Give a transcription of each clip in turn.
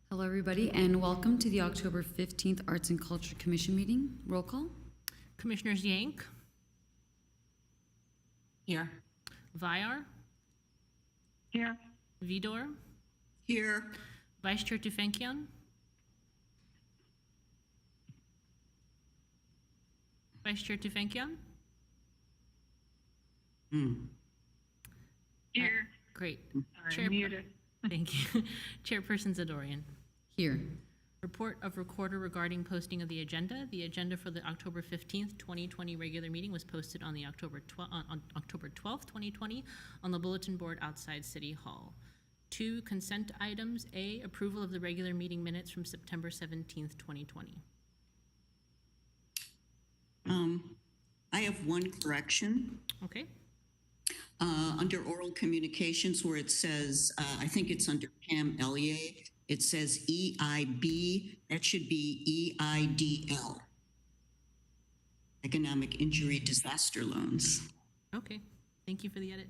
Hello, everybody, and welcome to the October 15th Arts and Culture Commission meeting. Roll call. Commissioners Yank, Here. Vyar, Here. Vidor, Here. Vice Chair Tufenkian, Vice Chair Tufenkian. Here. Great. Sorry, muted. Thank you. Chairperson Zadorian. Here. Report of recorder regarding posting of the agenda. The agenda for the October 15th, 2020 regular meeting was posted on the October 12th, 2020 on the bulletin board outside City Hall. 2 consent items. A, approval of the regular meeting minutes from September 17th, 2020. I have one correction. Okay. Under oral communications where it says, I think it's under Pam Elliott, it says EIB, that should be EIDL. Economic Injury Disaster Loans. Okay. Thank you for the edit.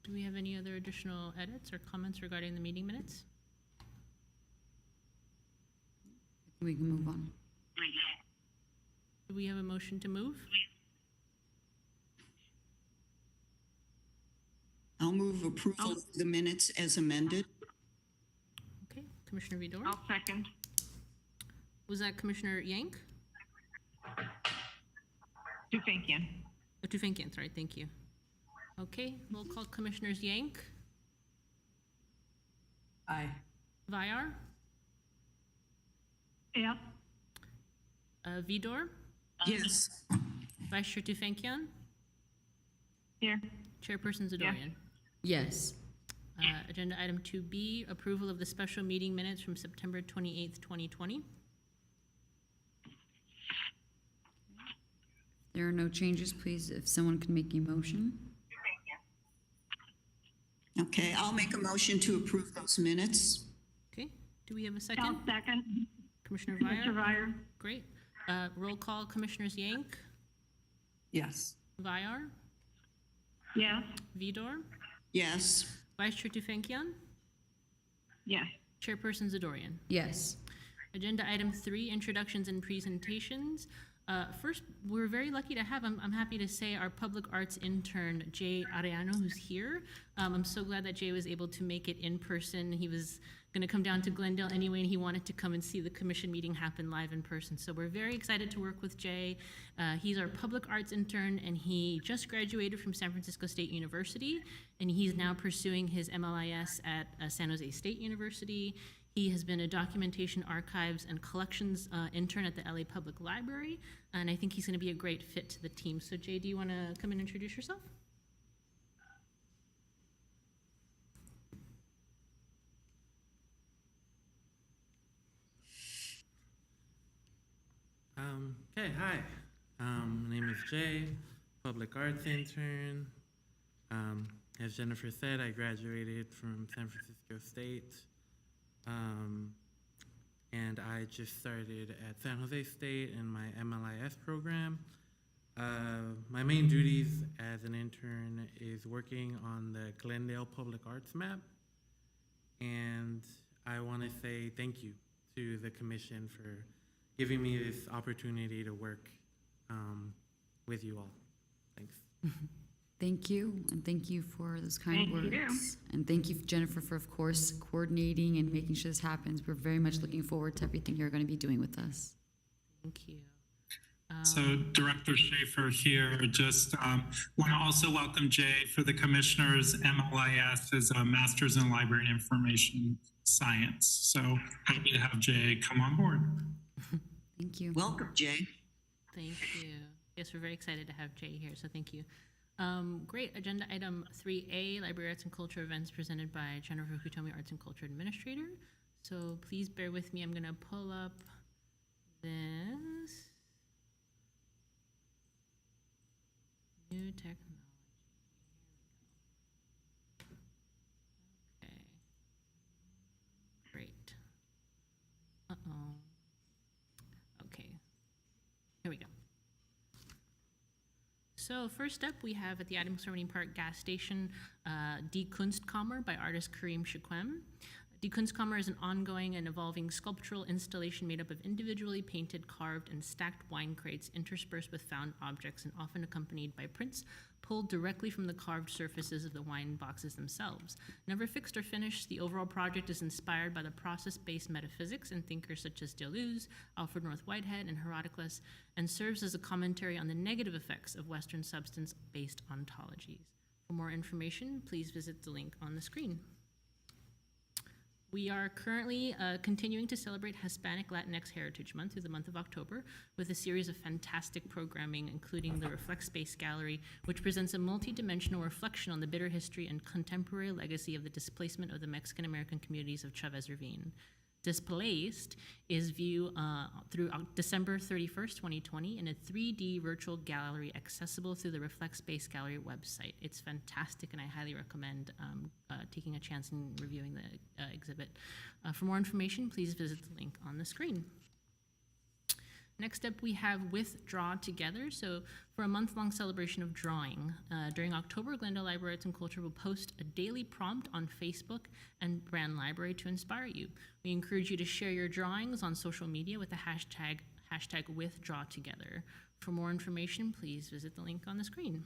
Do we have any other additional edits or comments regarding the meeting minutes? We can move on. Do we have a motion to move? I'll move approval of the minutes as amended. Okay, Commissioner Vidor. I'll second. Was that Commissioner Yank? Tufenkian. Oh, Tufenkian, sorry, thank you. Okay, we'll call Commissioners Yank, Aye. Vyar, Yeah. Vidor, Yes. Vice Chair Tufenkian, Here. Chairperson Zadorian. Yes. Agenda item 2B, approval of the special meeting minutes from September 28th, 2020. There are no changes, please, if someone can make a motion. Okay, I'll make a motion to approve those minutes. Okay, do we have a I'll second? second. Commissioner Mr. Viar? Vire? Great. Roll call, Commissioners Yank, Yes. Viar, Yes. Vidor, Yes. Vice Chair Tufenkian, Yes. Chairperson Zadorian. Yes. Agenda item 3, introductions and presentations. First, we're very lucky to have, I'm happy to say, our public arts intern, Jay Arellano, who's here. I'm so glad that Jay was able to make it in person. He was going to come down to Glendale anyway, and he wanted to come and see the commission meeting happen live in person. So we're very excited to work with Jay. He's our public arts intern, and he just graduated from San Francisco State University, and he's now pursuing his MLIS at San Jose State University. He has been a documentation, archives, and collections intern at the LA Public Library, and I think he's going to be a great fit to the team. So Jay, do you want to come and introduce yourself? Okay, hi. My name is Jay, public arts intern. As Jennifer said, I graduated from San Francisco State. And I just started at San Jose State in my MLIS program. My main duties as an intern is working on the Glendale Public Arts map. And I want to say thank you to the commission for giving me this opportunity to work with you all. Thanks. Thank you, and thank you for those kind Thank you. words. And thank you, Jennifer, for, of course, coordinating and making sure this happens. We're very much looking forward to everything you're going to be doing with us. Thank you. So Director Schaefer here, just want to also welcome Jay for the Commissioner's MLIS as a Master's in Library and Information Science. So happy to have Jay come on board. Thank you. Welcome, Jay. Thank you. Yes, we're very excited to have Jay here, so thank you. Great. Agenda item 3A, Library Arts and Culture events presented by Jennifer Kutomi, Arts and Culture Administrator. So please bear with me. I'm going to pull up this new technology. Okay. Great. Uh-oh. Okay. Here we go. So first up, we have at the Adams Harmony Park gas station, Die Kunstkammer by artist Kareem Shaquem. Die Kunstkammer is an ongoing and evolving sculptural installation made up of individually painted, carved, and stacked wine crates interspersed with found objects and often accompanied by prints pulled directly from the carved surfaces of the wine boxes themselves. Never fixed or finished, the overall project is inspired by the process-based metaphysics and thinkers such as Deleuze, Alfred North Whitehead, and Herodotus, and serves as a commentary on the negative effects of Western substance-based ontologies. For more information, please visit the link on the screen. We are currently continuing to celebrate Hispanic Latinx Heritage Month through the month of October with a series of fantastic programming, including the Makerspace Gallery, which presents a multi-dimensional reflection on the bitter history and contemporary legacy of the displacement of the Mexican-American communities of Chavez Ravine. Displaced is viewed through December 31st, 2020 in a 3D virtual gallery accessible through the Space Gallery website. It's fantastic, and I highly recommend taking a chance and reviewing the exhibit. For more information, please visit the link on the screen. Next up, we have With Draw Together. So for a month-long celebration of drawing, during October, Glendale Library Arts and Culture will post a daily prompt on Facebook and Brand Library to inspire you. We encourage you to share your drawings on social media with the hashtag #WithDrawTogether. For more information, please visit the link on the screen.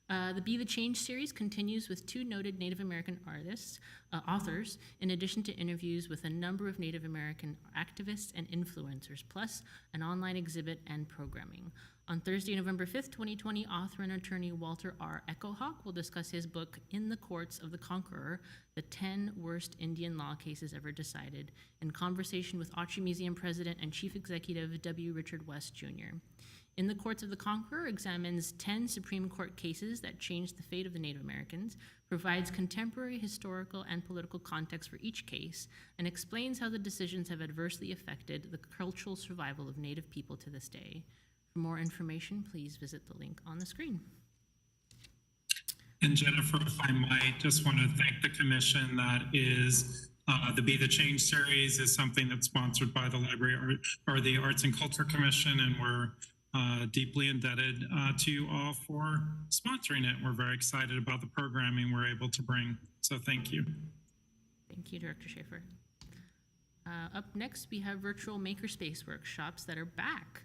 The Be the Change series continues with 2 noted Native American authors, in addition to interviews with a number of Native American activists and influencers, plus an online exhibit and programming. On Thursday, November 5th, 2020, author and attorney Walter R. Echohawk will discuss his book, In the Courts of the Conqueror, the 10 Worst Indian Law Cases Ever Decided, in conversation with Autry Museum President and Chief Executive W. Richard West, Jr. In the Courts of the Conqueror examines 10 Supreme Court cases that changed the fate of the Native Americans, provides contemporary historical and political context for each case, and explains how the decisions have adversely affected the cultural survival of Native people to this day. For more information, please visit the link on the screen. And Jennifer, if I might, just want to thank the commission. That is the Be the Change series is something that's sponsored by the Library or the Arts and Culture Commission, and we're deeply indebted to you all for sponsoring it. We're very excited about the programming we're able to bring. So thank you. Thank you, Director Schaefer. Up next, we have virtual Makerspace workshops that are back.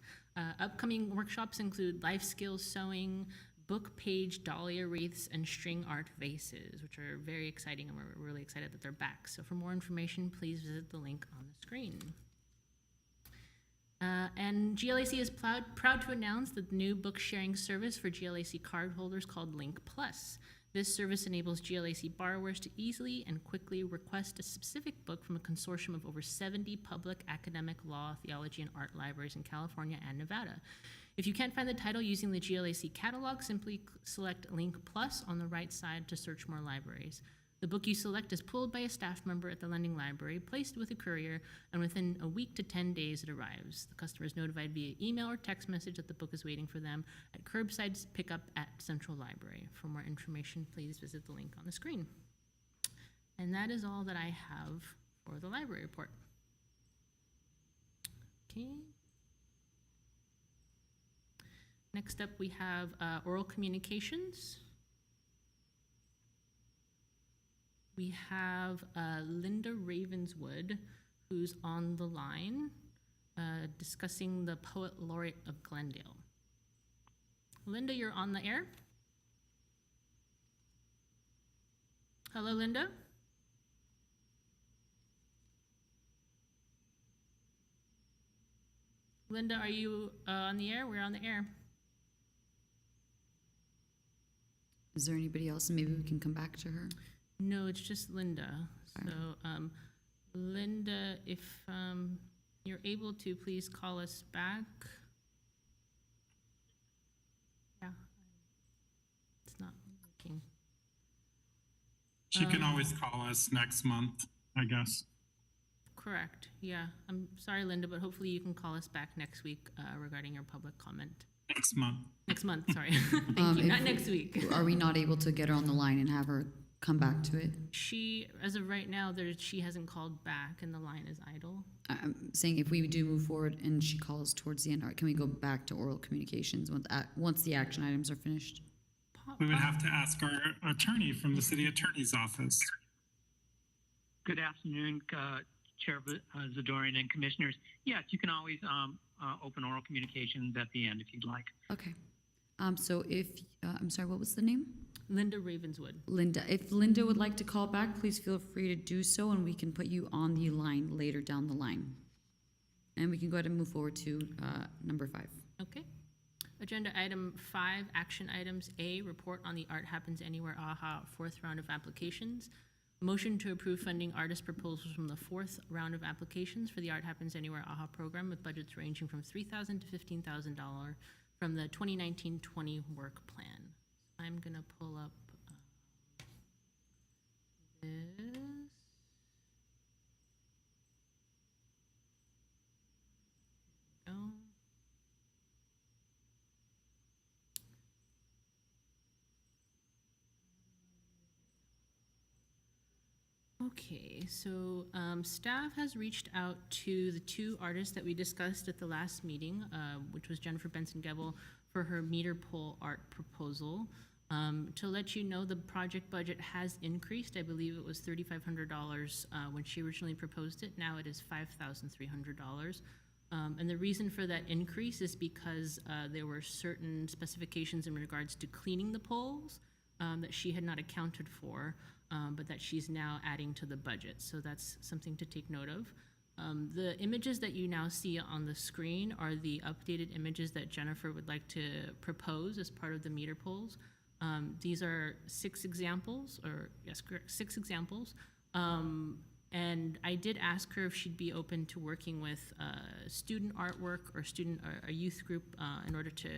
Upcoming workshops include life skills sewing, book page dahlia wreaths, and string art vases, which are very exciting, and we're really excited that they're back. So for more information, please visit the link on the screen. And GLAC is proud to announce the new book sharing service for GLAC cardholders called Link Plus. This service enables GLAC borrowers to easily and quickly request a specific book from a consortium of over 70 public, academic, law, theology, and art libraries in California and Nevada. If you can't find the title using the GLAC catalog, simply select Link Plus on the right side to search more libraries. The book you select is pulled by a staff member at the lending library, placed with a courier, and within a week to 10 days it arrives. The customer is notified via email or text message that the book is waiting for them at curbside pickup at Central Library. For more information, please visit the link on the screen. And that is all that I have for the library report. Okay. Next up, we have oral communications. We have Linda Ravenswood, who's on the line, discussing the Poet Laureate of Glendale. Linda, you're on the air. Hello, Linda. Linda, are you on the air? We're on the air. Is there anybody else? Maybe we can come back to her. No, it's just Linda. So, Linda, if you're able to, please call us back. Yeah, it's not working. She can always call us next month, I guess. Correct. Yeah. I'm sorry, Linda, but hopefully you can call us back next week regarding your public comment. Next month. Next month, sorry. Thank you. Not next week. Are we not able to get her on the line and have her come back to it? She, as of right now, she hasn't called back and the line is idle. I'm saying if we do move forward and she calls towards the end, can we go back to oral communications once the action items are finished? We would have to ask our attorney from the city attorney's office. Good afternoon, Chair Zadorian and Commissioners. Yes, you can always open oral communications at the end if you'd like. Okay. So if, I'm sorry, what was the name? Linda Ravenswood. Linda. If Linda would like to call back, please feel free to do so, and we can put you on the line later down the line. And we can go ahead and move forward to number 5. Okay. Agenda item 5, action items. A, report on the Art Happens Anywhere AHA 4th round of applications. Motion to approve funding artist proposals from the 4th round of applications for the Art Happens Anywhere AHA program with budgets ranging from $3,000 to $15,000 from the 2019-20 work plan. I'm gonna pull up this. Go. Okay, so staff has reached out to the 2 artists that we discussed at the last meeting, which was Jennifer Benson-Gebel for her meter pole art proposal. To let you know, the project budget has increased. I believe it was $3,500 when she originally proposed it. Now it is $5,300. And the reason for that increase is because there were certain specifications in regards to cleaning the poles that she had not accounted for. But that she's now adding to the budget. So that's something to take note of. The images that you now see on the screen are the updated images that Jennifer would like to propose as part of the meter poles. These are 6 examples, or yes, correct, 6 examples. And I did ask her if she'd be open to working with student artwork or a youth group in order to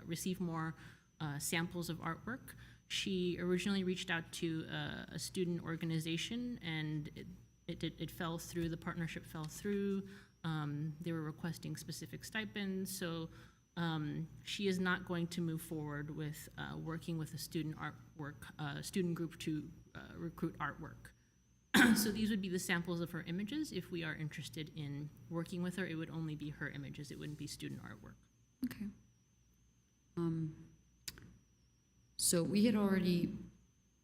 receive more samples of artwork. She originally reached out to a student organization, and it fell through. The partnership fell through. They were requesting specific stipends, so she is not going to move forward with working with a student group to recruit artwork. So these would be the samples of her images. If we are interested in working with her, it would only be her images. It wouldn't be student artwork. Okay. So we had already,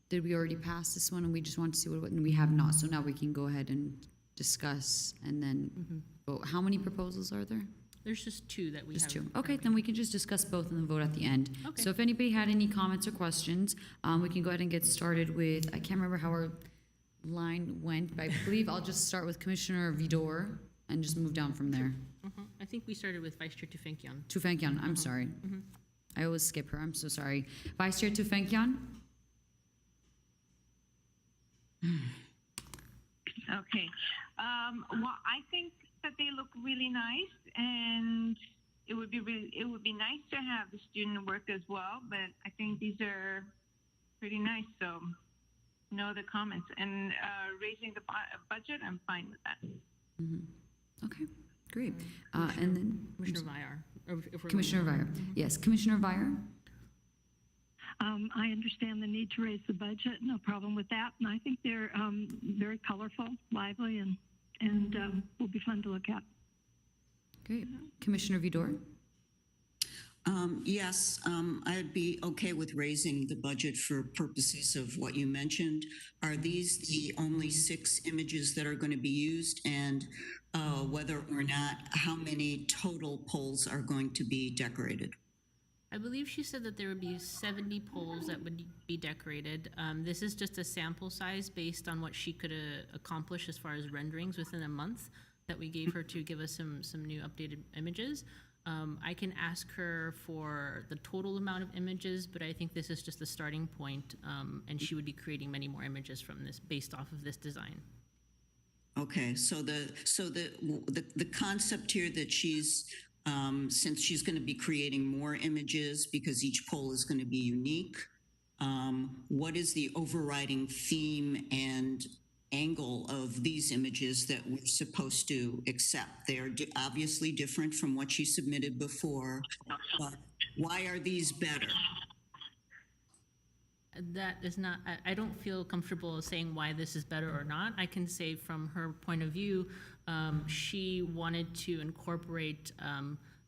did we already pass this one and we just want to see what, and we have not, so now we can go ahead and discuss and then vote. How many proposals are there? There's just two that we Just have. two. Okay, then we can just discuss both and then vote at the end. Okay. So if anybody had any comments or questions, we can go ahead and get started with, I can't remember how our line went, but I believe I'll just start with Commissioner Vidor and just move down from there. I think we started with Vice Chair Tufenkian. Tufenkian, I'm sorry. I always skip her, I'm so sorry. Vice Chair Tufenkian? Okay. Well, I think that they look really nice, and it would be nice to have the student work as well. But I think these are pretty nice, so no other comments. And raising the budget, I'm fine with that. Okay, great. And then Commissioner Vyar. Commissioner Vire. Yes, Commissioner Vire? I understand the need to raise the budget, no problem with that. And I think they're very colorful, lively, and will be fun to look at. Great. Commissioner Vidor? Yes, I'd be okay with raising the budget for purposes of what you mentioned. Are these the only 6 images that are going to be used? And whether or not, how many total poles are going to be decorated? I believe she said that there would be 70 poles that would be decorated. This is just a sample size based on what she could accomplish as far as renderings within a month that we gave her to give us some new updated images. I can ask her for the total amount of images, but I think this is just the starting point, and she would be creating many more images from this based off of this design. Okay, so the concept here that she's since she's going to be creating more images because each pole is going to be unique, what is the overriding theme and angle of these images that we're supposed to accept? They are obviously different from what she submitted before, but why are these better? That is not, I don't feel comfortable saying why this is better or not. I can say from her point of view, she wanted to incorporate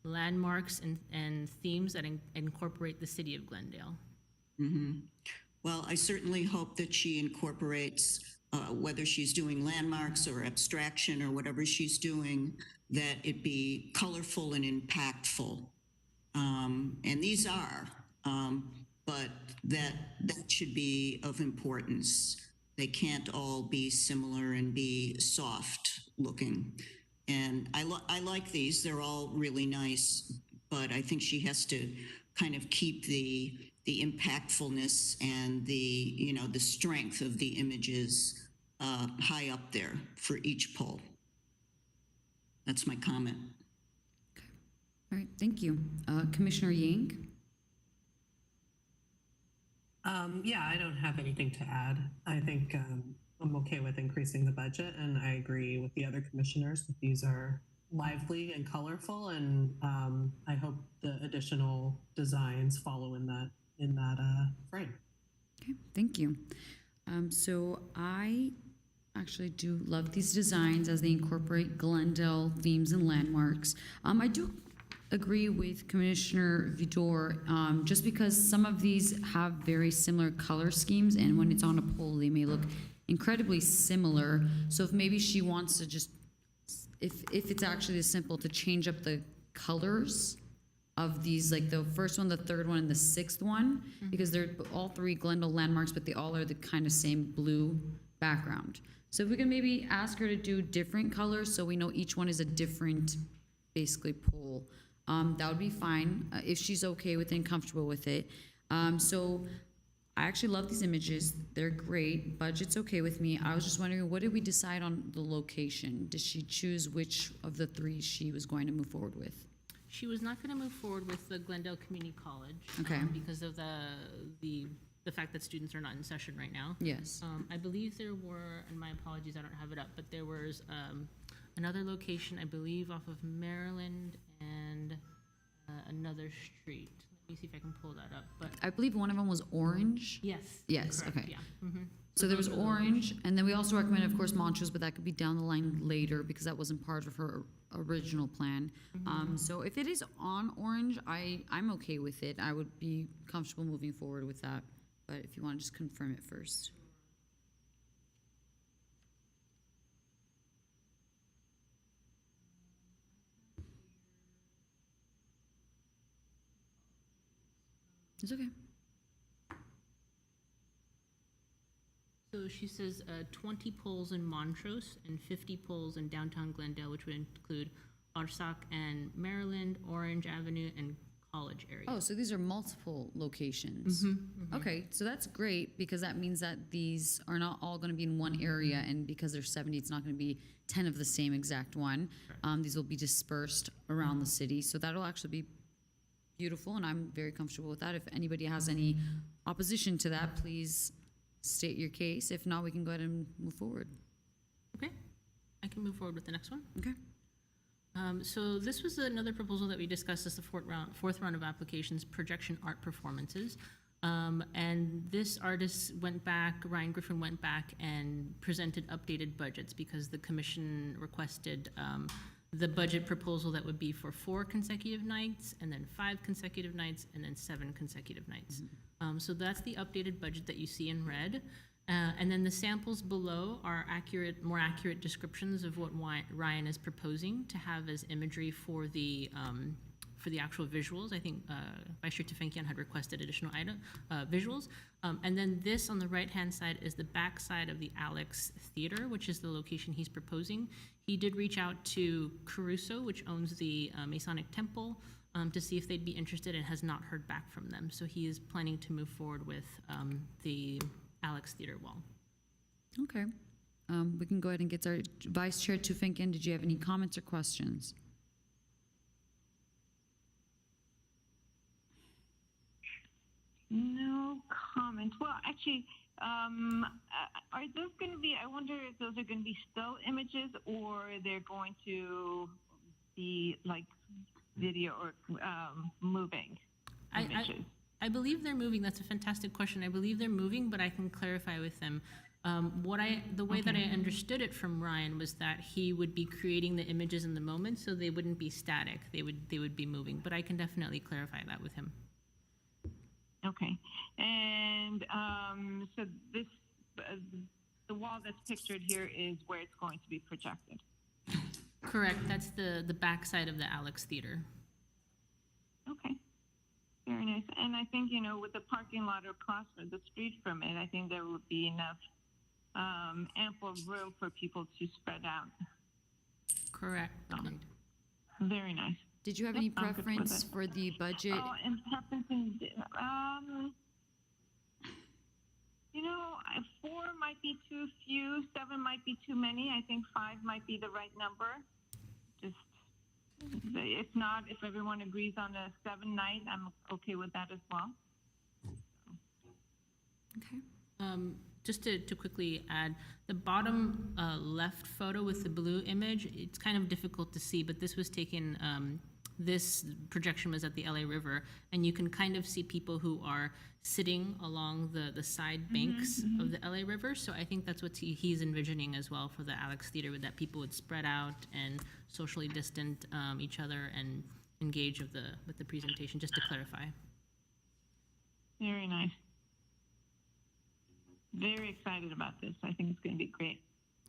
landmarks and themes that incorporate the city of Glendale. Well, I certainly hope that she incorporates, whether she's doing landmarks or abstraction or whatever she's doing, that it be colorful and impactful. And these are, but that should be of importance. They can't all be similar and be soft looking. And I like these, they're all really nice, but I think she has to kind of keep the impactfulness and the strength of the images high up there for each pole. That's my comment. All right, thank you. Commissioner Yang? Yeah, I don't have anything to add. I think I'm okay with increasing the budget, and I agree with the other commissioners that these are lively and colorful, and I hope the additional designs follow in that frame. Okay, thank you. So I actually do love these designs as they incorporate Glendale themes and landmarks. I do agree with Commissioner Vidor, just because some of these have very similar color schemes, and when it's on a pole, they may look incredibly similar. So if maybe she wants to just, if it's actually as simple to change up the colors of these, like the first one, the third one, and the 6th one, because they're all 3 Glendale landmarks, but they all are the kind of same blue background. So if we can maybe ask her to do different colors so we know each one is a different, basically, pole, that would be fine if she's okay with it and comfortable with it. So I actually love these images. They're great. Budget's okay with me. I was just wondering, what did we decide on the location? Did she choose which of the three she was going to move forward with? She was not going to move forward with the Glendale Community College. Okay. Because of the fact that students are not in session right now. Yes. I believe there were, and my apologies, I don't have it up, but there was another location, I believe, off of Maryland and another street. Let me see if I can pull that up. But I believe one of them was Orange. yes. Yes, correct, okay. Yeah. Mhm. So there was Orange, and then we also recommended, of course, Montrose, but that could be down the line later because that wasn't part of her original plan. So if it is on Orange, I'm okay with it. I would be comfortable moving forward with that. But if you want to just confirm it first. It's okay. So she says 20 polls in Montrose and 50 polls in downtown Glendale, which would include Arsac and Maryland, Orange Avenue, and College area. Oh, so these are multiple locations. Okay, so that's great because that means that these are not all going to be in one area, and because there's 70, it's not going to be 10 of the same exact one. These will be dispersed around the city, so that'll actually be beautiful, and I'm very comfortable with that. If anybody has any opposition to that, please state your case. If not, we can go ahead and move forward. Okay, I can move forward with the next one. Okay. So this was another proposal that we discussed as the fourth round of applications, projection art performances. And this artist went back, Ryan Griffin went back and presented updated budgets because the commission requested the budget proposal that would be for 4 consecutive nights, and then 5 consecutive nights, and then 7 consecutive nights. So that's the updated budget that you see in red. And then the samples below are more accurate descriptions of what Ryan is proposing to have as imagery for the actual visuals. I think Vice Chair Tefenkian had requested additional visuals. And then this on the right-hand side is the back side of the Alex Theater, which is the location he's proposing. He did reach out to Caruso, which owns the Masonic Temple, to see if they'd be interested, and has not heard back from them. So he is planning to move forward with the Alex Theater wall. Okay. We can go ahead and get started. Vice Chair Tufenkin, did you have any comments or questions? No comments. Well, actually, are those going to be, I wonder if those are going to be still images or they're going to be like video or moving images? I believe they're moving. That's a fantastic question. I believe they're moving, but I can clarify with them. The way that I understood it from Ryan was that he would be creating the images in the moment, so they wouldn't be static. They would be moving. But I can definitely clarify that with him. Okay. And so this, the wall that's pictured here is where it's going to be projected. Correct. That's the back side of the Alex Theater. Okay. Very nice. And I think, with the parking lot across the street from it, I think there would be enough ample room for people to spread out. Correct. Very nice. Did you have any preference for the budget? Oh, and preferences, 4 might be too few, 7 might be too many. I think 5 might be the right number. Just, if not, if everyone agrees on a 7 night, I'm okay with that as well. Okay. Just to quickly add, the bottom left photo with the blue image, it's kind of difficult to see, but this was taken, this projection was at the LA River, and you can kind of see people who are sitting along the side banks of the LA River. So I think that's what he's envisioning as well for the Alex Theater, that people would spread out and socially distant each other and engage with the presentation, just to clarify. Very nice. Very excited about this. I think it's going to be great.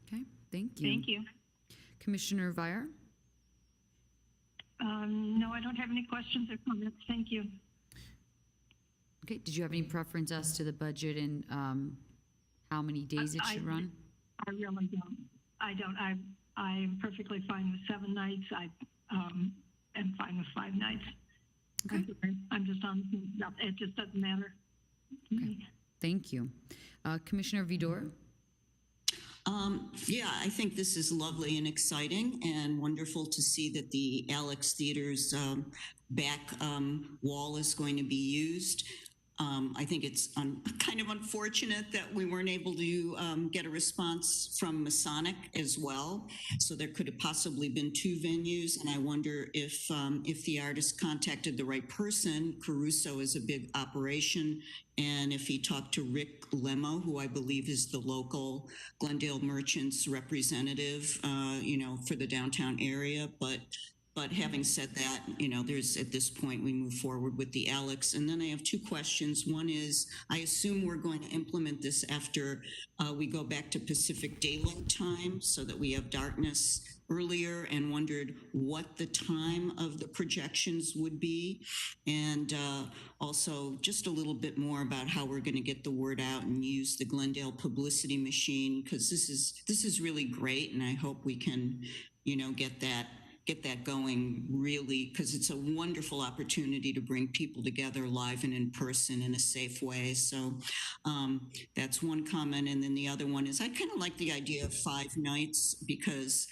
Okay. Thank you. Thank you. Commissioner Vier? No, I don't have any questions or comments. Thank you. Okay. Did you have any preference as to the budget and how many days it should run? I really don't. I don't. I'm perfectly fine with 7 nights. I am fine with 5 nights. Okay. I'm just on. It just doesn't matter. Okay. Thank you. Commissioner Vidor? Yeah, I think this is lovely and exciting and wonderful to see that the Alex Theater's back wall is going to be used. I think it's kind of unfortunate that we weren't able to get a response from Masonic as well. So there could have possibly been two venues, and I wonder if the artist contacted the right person. Caruso is a big operation, and if he talked to Rick Lemo, who I believe is the local Glendale Merchants representative, for the downtown area, But having said that, there's at this point, we move forward with the Alex. And then I have two questions. One is, I assume we're going to implement this after we go back to Pacific Daylight Time so that we have darkness earlier, and wondered what the time of the projections would be. And also just a little bit more about how we're going to get the word out and use the Glendale publicity machine, because this is really great. And I hope we can, get that going, really, because it's a wonderful opportunity to bring people together live and in person in a safe way. So that's one comment. And then the other one is, I kind of like the idea of 5 nights, because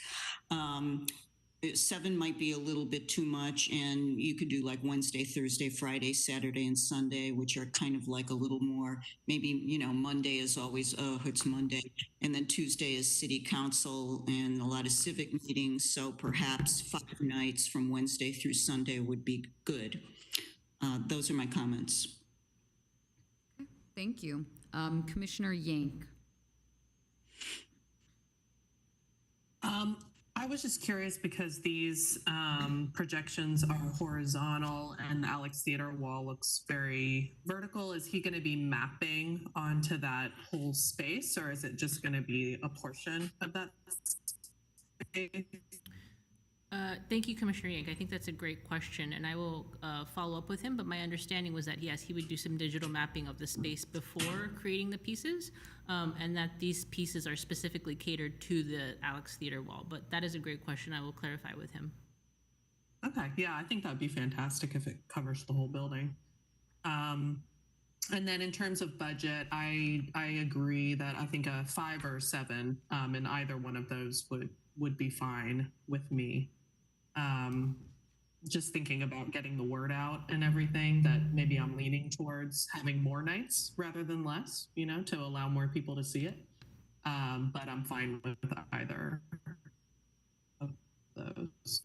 7 might be a little bit too much, and you could do like Wednesday, Thursday, Friday, Saturday, and Sunday, which are kind of like a little more, maybe, Monday is always, oh, it's Monday. And then Tuesday is city council and a lot of civic meetings. So perhaps 5 nights from Wednesday through Sunday would be good. Those are my comments. Thank you. Commissioner Yank? I was just curious, because these projections are horizontal and the Alex Theater wall looks very vertical. Is he going to be mapping onto that whole space, or is it just going to be a portion of that space? Thank you, Commissioner Yank. I think that's a great question, and I will follow up with him. But my understanding was that, yes, he would do some digital mapping of the space before creating the pieces, and that these pieces are specifically catered to the Alex Theater wall. But that is a great question. I will clarify with him. Okay, yeah, I think that'd be fantastic if it covers the whole building. And then in terms of budget, I agree that I think a 5 or 7 in either one of those would be fine with me. Just thinking about getting the word out and everything, that maybe I'm leaning towards having more nights rather than less, to allow more people to see it. But I'm fine with either of those.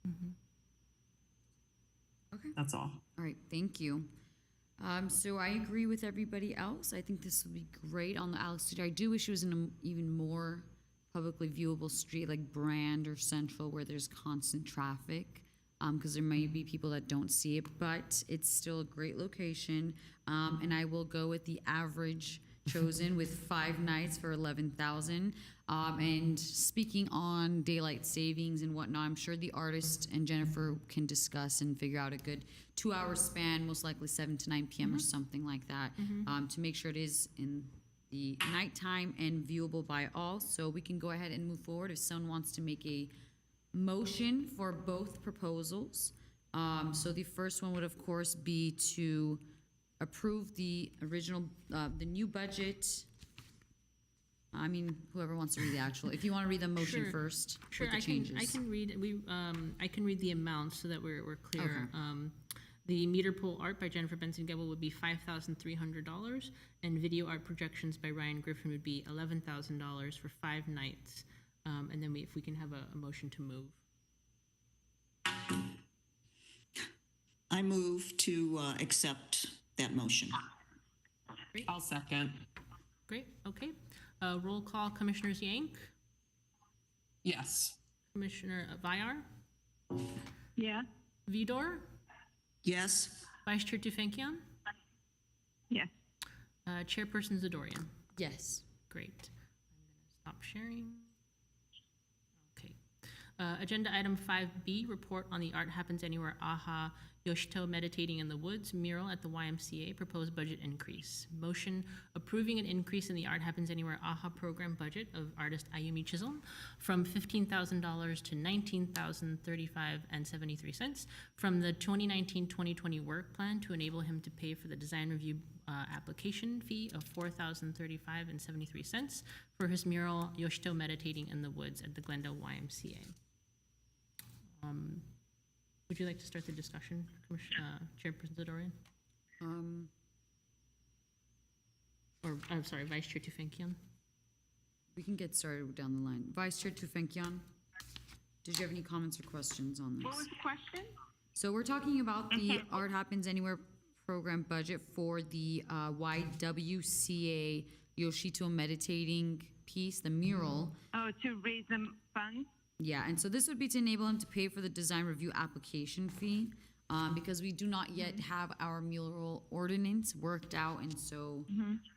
Mm-hmm. Okay. That's all. All right, thank you. So I agree with everybody else. I think this would be great on the Alex Theater. I do wish it was in an even more publicly viewable street like Brand or Central, where there's constant traffic, because there may be people that don't see it, but it's still a great location. And I will go with the average chosen with 5 nights for 11,000. And speaking on daylight savings and whatnot, I'm sure the artist and Jennifer can discuss and figure out a good 2-hour span, most likely 7 to 9 p.m. or something like that, to make sure it is in the nighttime and viewable by all. So we can go ahead and move forward if someone wants to make a motion for both proposals. So the first one would, of course, be to approve the original, the new budget. I mean, whoever wants to read the actual, if you want to read the motion Sure. first Sure, with the I changes. can read. I can read the amounts so that we're clear. Okay. The meter pool art by Jennifer Benson Gebel would be $5,300, and video art projections by Ryan Griffin would be $11,000 for 5 nights. And then if we can have a motion to move. I move to accept that motion. I'll second. Great. Okay. Roll call. Commissioners Yank, Yes. Commissioner Vyar, Yeah. Vidor, Yes? Vice Chair Tufenkian, Yes. Chairperson Zadorian. Yes. Great. I'm going to stop sharing. Okay. Agenda item 5B, report on the Art Happens Anywhere AHA Yoshito Meditating in the Woods mural at the YMCA, proposed budget increase. Motion approving an increase in the Art Happens Anywhere AHA program budget of artist Ayumi Chisholm from $15,000 to $19,035.73 from the 2019-2020 work plan to enable him to pay for the design review application fee of $4,035.73 for his mural Yoshito Meditating in the Woods at the Glendale YMCA. Would you like to start the discussion, Chairperson Zadorian? Or, I'm sorry, Vice Chair Tufenkian? We can get started down the line. Vice Chair Tufenkian, did you have any comments or questions on What this? was the question? So we're talking about the Art Happens Anywhere program budget for the YWCA Yoshito Meditating piece, the mural. Oh, to raise the funds? Yeah, and so this would be to enable him to pay for the design review application fee, because we do not yet have our mural ordinance worked out, and so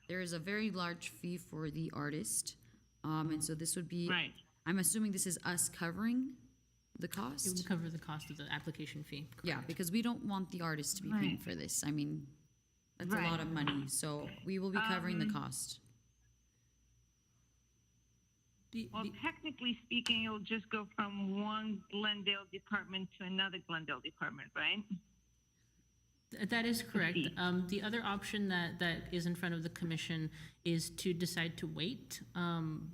there is a very large fee for the artist. And so this would be, Right. I'm assuming this is us covering the It cost? would cover the cost of the application fee. Yeah, because we don't want the artist to be paying Right. for this. I mean, that's a Right. lot of money, so we will be covering the cost. Well, technically speaking, it'll just go from one Glendale department to another Glendale department, right? That is correct. fee. The other option that is in front of the commission is to decide to wait,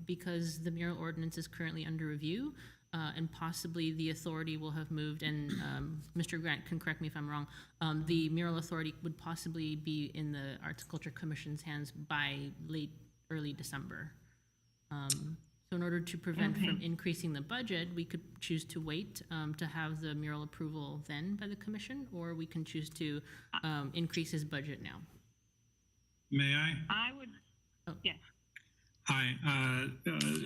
because the mural ordinance is currently under review, and possibly the authority will have moved, and Mr. Grant can correct me if I'm wrong, the mural authority would possibly be in the Arts and Culture Commission's hands by early December. So in order to prevent from increasing the budget, we could choose to wait to have the mural approval then by the commission, or we can choose to increase his budget now. May I? I would, yes. Hi,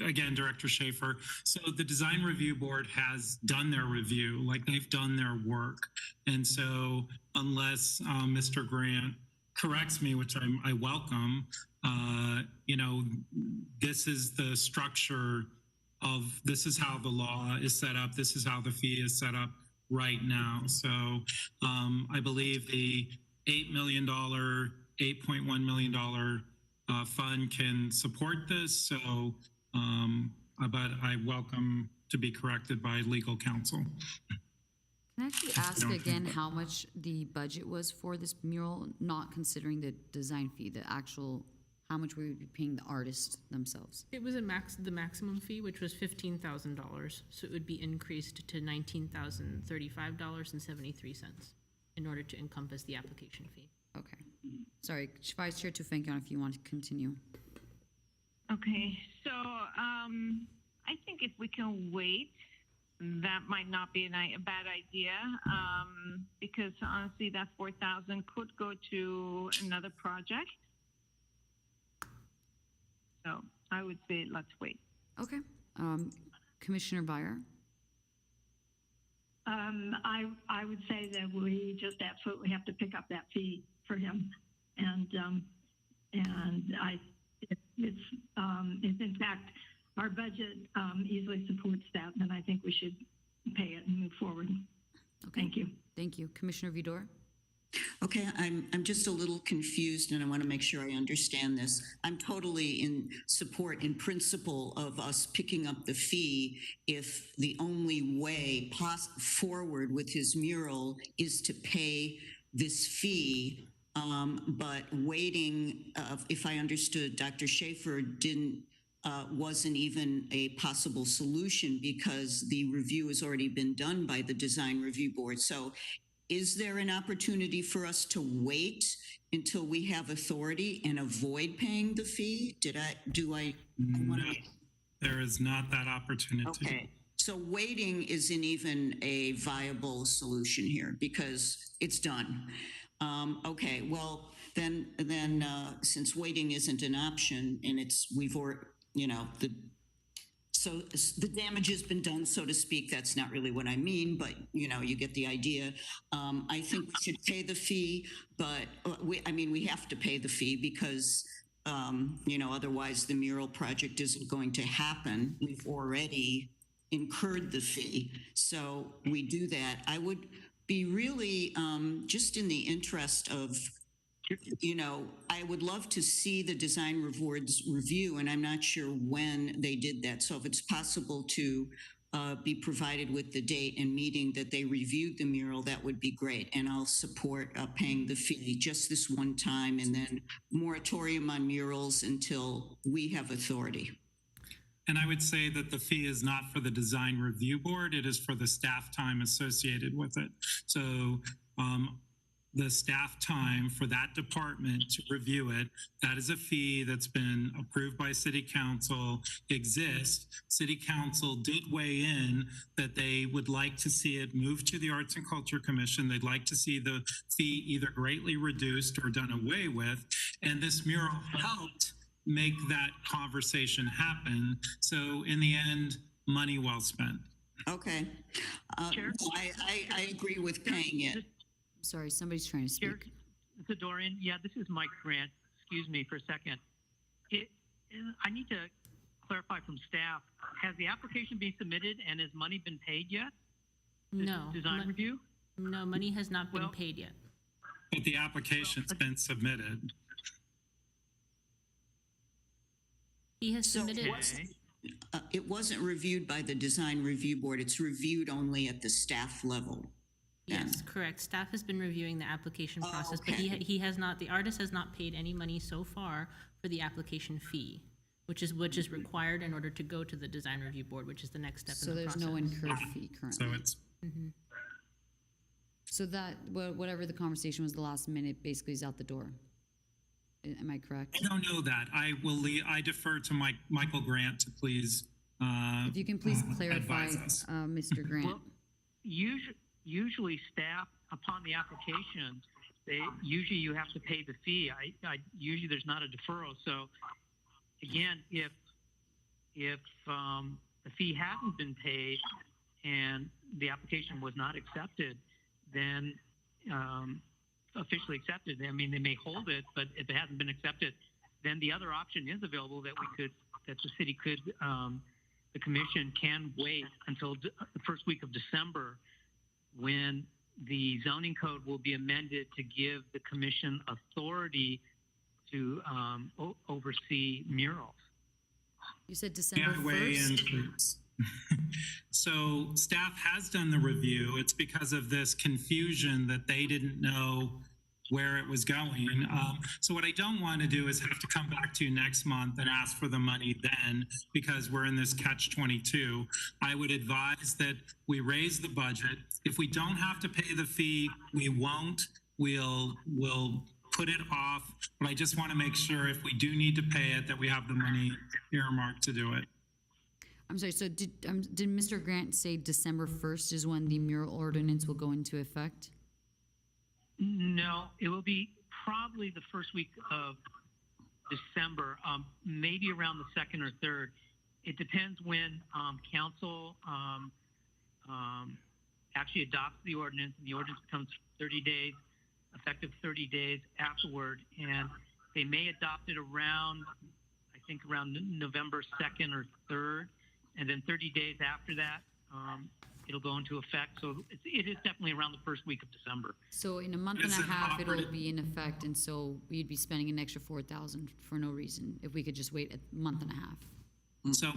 again, Director Schaefer. So the Design Review Board has done their review, like they've done their work. And so unless Mr. Grant corrects me, which I welcome, this is the structure of, this is how the law is set up. This is how the fee is set up right now. So I believe the $8 million, $8.1 million fund can support this. So, but I welcome to be corrected by legal counsel. Can I actually ask again how much the budget was for this mural, not considering the design fee, the actual, how much we would be paying the artists themselves? It was the maximum fee, which was $15,000, so it would be increased to $19,035.73 in order to encompass the application fee. Okay. Sorry, Vice Chair Tufenkian, if you want to continue. Okay, so I think if we can wait, that might not be a bad idea, because honestly, that 4,000 could go to another project. So I would say let's wait. Okay. Commissioner Byer? I would say that we just absolutely have to pick up that fee for him, and if in fact our budget easily supports that, then I think we should pay it and move forward. Okay. Thank you. Thank you. Commissioner Vidor? Okay, I'm just a little confused, and I want to make sure I understand this. I'm totally in support in principle of us picking up the fee if the only way forward with his mural is to pay this fee. But waiting, if I understood, Dr. Schaefer wasn't even a possible solution because the review has already been done by the Design Review Board. So is there an opportunity for us to wait until we have authority and avoid paying the fee? No, there is not that opportunity. Okay. So waiting isn't even a viable solution here because it's done. Okay, well, then since waiting isn't an option and so the damage has been done, so to speak. That's not really what I mean, but you get the idea. I think we should pay the fee, but we have to pay the fee because, otherwise the mural project isn't going to happen. We've already incurred the fee. So we do that. I would be really just in the interest of, I would love to see the design rewards review, and I'm not sure when they did that. So if it's possible to be provided with the date and meeting that they reviewed the mural, that would be great. And I'll support paying the fee just this one time, and then moratorium on murals until we have authority. And I would say that the fee is not for the design review board, it is for the staff time associated with it. So the staff time for that department to review it, that is a fee that's been approved by City Council, exists. City Council did weigh in that they would like to see it move to the Arts and Culture Commission. They'd like to see the fee either greatly reduced or done away with. And this mural helped make that conversation happen. So in the end, money well spent. Okay. Chair? I agree with paying it. Sorry, somebody's trying to Chair, speak. Dorian, yeah, this is Mike Grant. Excuse me for a second. I need to clarify from staff. Has the application been submitted and has money been paid yet? No. Design review? No, money has not been paid yet. But the application's been submitted. He has So submitted. it wasn't reviewed by the design review board. It's reviewed only at the staff level. Yes, correct. Staff has been reviewing the application process, but okay. he has not, the artist has not paid any money so far for the application fee, which is required in order to go to the design review board, which is the next step So in the there's process. no incurred fee So currently. it's, So that, whatever the conversation was the last minute, basically is out the door. Am I correct? I don't know that. I defer to Michael Grant to please If you can please clarify, advise us. Mr. Grant. Well, usually staff, upon the application, usually you have to pay the fee. Usually there's not a deferral. So again, if the fee hasn't been paid and the application was not accepted, then officially accepted, I mean, they may hold it, but if it hasn't been accepted, then the other option is available that the city could, the commission can wait until the first week of December, when the zoning code will be amended to give the commission authority to oversee murals. You said December Yeah, weigh in, 1st? please. So staff has done the review. It's because of this confusion that they didn't know where it was going. So what I don't want to do is have to come back to you next month and ask for the money then, because we're in this catch-22. I would advise that we raise the budget. If we don't have to pay the fee, we won't. We'll put it off. But I just want to make sure if we do need to pay it, that we have the money earmarked to do it. I'm sorry, so did Mr. Grant say December 1st is when the mural ordinance will go into effect? No, it will be probably the first week of December, maybe around the 2nd or 3rd. It depends when council actually adopts the ordinance, and the ordinance becomes 30 days, effective 30 days afterward. And they may adopt it around, I think, around November 2nd or 3rd. And then 30 days after that, it'll go into effect. So it is definitely around the first week of December. So in a month and Is a it half, it'll operative? be in effect, and so we'd be spending an extra $4,000 for no reason if we could just wait a month and a half. So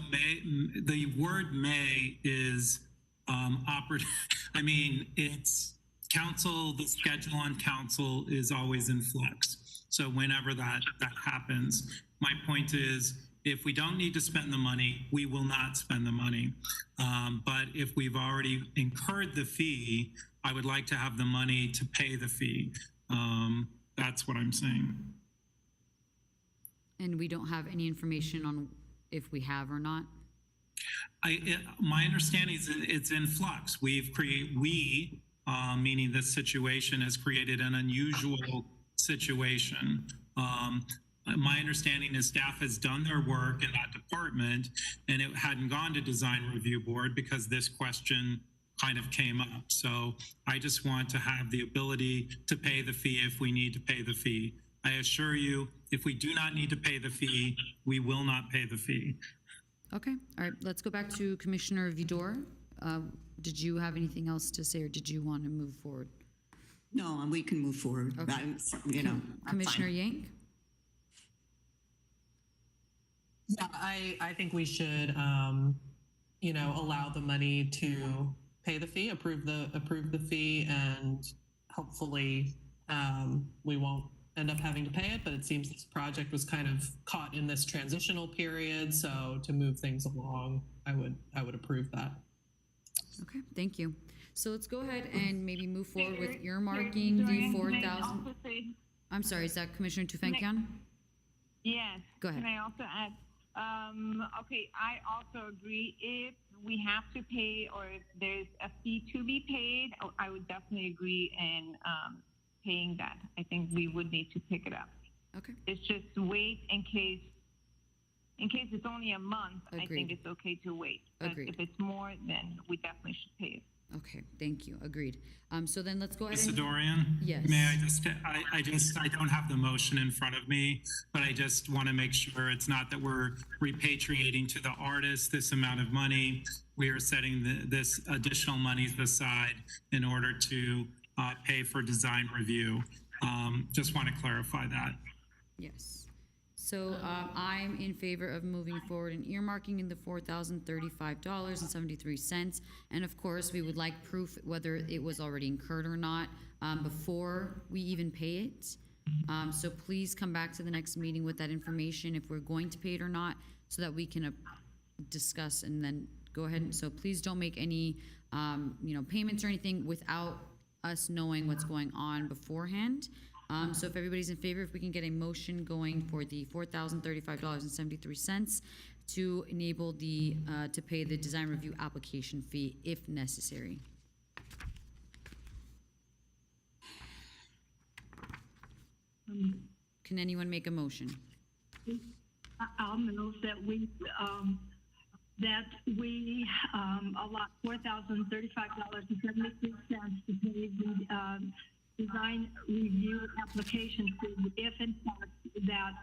the word may is operative. I mean, it's council, the schedule on council is always in flux. So whenever that happens, my point is, if we don't need to spend the money, we will not spend the money. But if we've already incurred the fee, I would like to have the money to pay the fee. That's what I'm saying. And we don't have any information on if we have or not? My understanding is it's in flux. Meaning this situation has created an unusual situation. My understanding is staff has done their work in that department, and it hadn't gone to design review board because this question kind of came up. So I just want to have the ability to pay the fee if we need to pay the fee. I assure you, if we do not need to pay the fee, we will not pay the fee. Okay, all right, let's go back to Commissioner Vidor. did you have anything else to say, or did you want to move forward? No, and we can move forward. Okay. I'm Commissioner fine. Yank? Yeah, I think we should, allow the money to pay the fee, approve the fee, and hopefully, we won't end up having to pay it, but it seems this project was kind of caught in this transitional period, so to move things along, I would approve that. Okay, thank you. So let's go ahead and maybe move forward with Chair, earmarking the Dorian, can I 4,000. also say- I'm sorry, is that Commissioner Tufenkian? Yes. Go ahead. Can I also add? Okay, I also agree. If we have to pay or if there's a fee to be paid, I would definitely agree in paying that. I think we would need to pick it up. Okay, It's just wait in case it's only a month. I Agreed. think it's okay to wait. But Agreed. if it's more, then we definitely should pay it. okay, thank you, agreed. So then let's go ahead Mr. and, Dorian? Yes. May I don't have the motion in front of me, but I just want to make sure it's not that we're repatriating to the artist this amount of money. We are setting this additional monies aside in order to pay for design review. Just want to clarify that. yes. So I'm in favor of moving forward and earmarking in the $4,035.73. And of course, we would like proof whether it was already incurred or not before we even pay it. So please come back to the next meeting with that information if we're going to pay it or not, so that we can discuss and then go ahead. So please don't make any, payments or anything without us knowing what's going on beforehand. So if everybody's in favor, if we can get a motion going for the $4,035.73 to enable to pay the design review application fee if necessary. Can anyone make a motion? I'll move that we allot $4,035.73 to pay the design review application fee if in fact that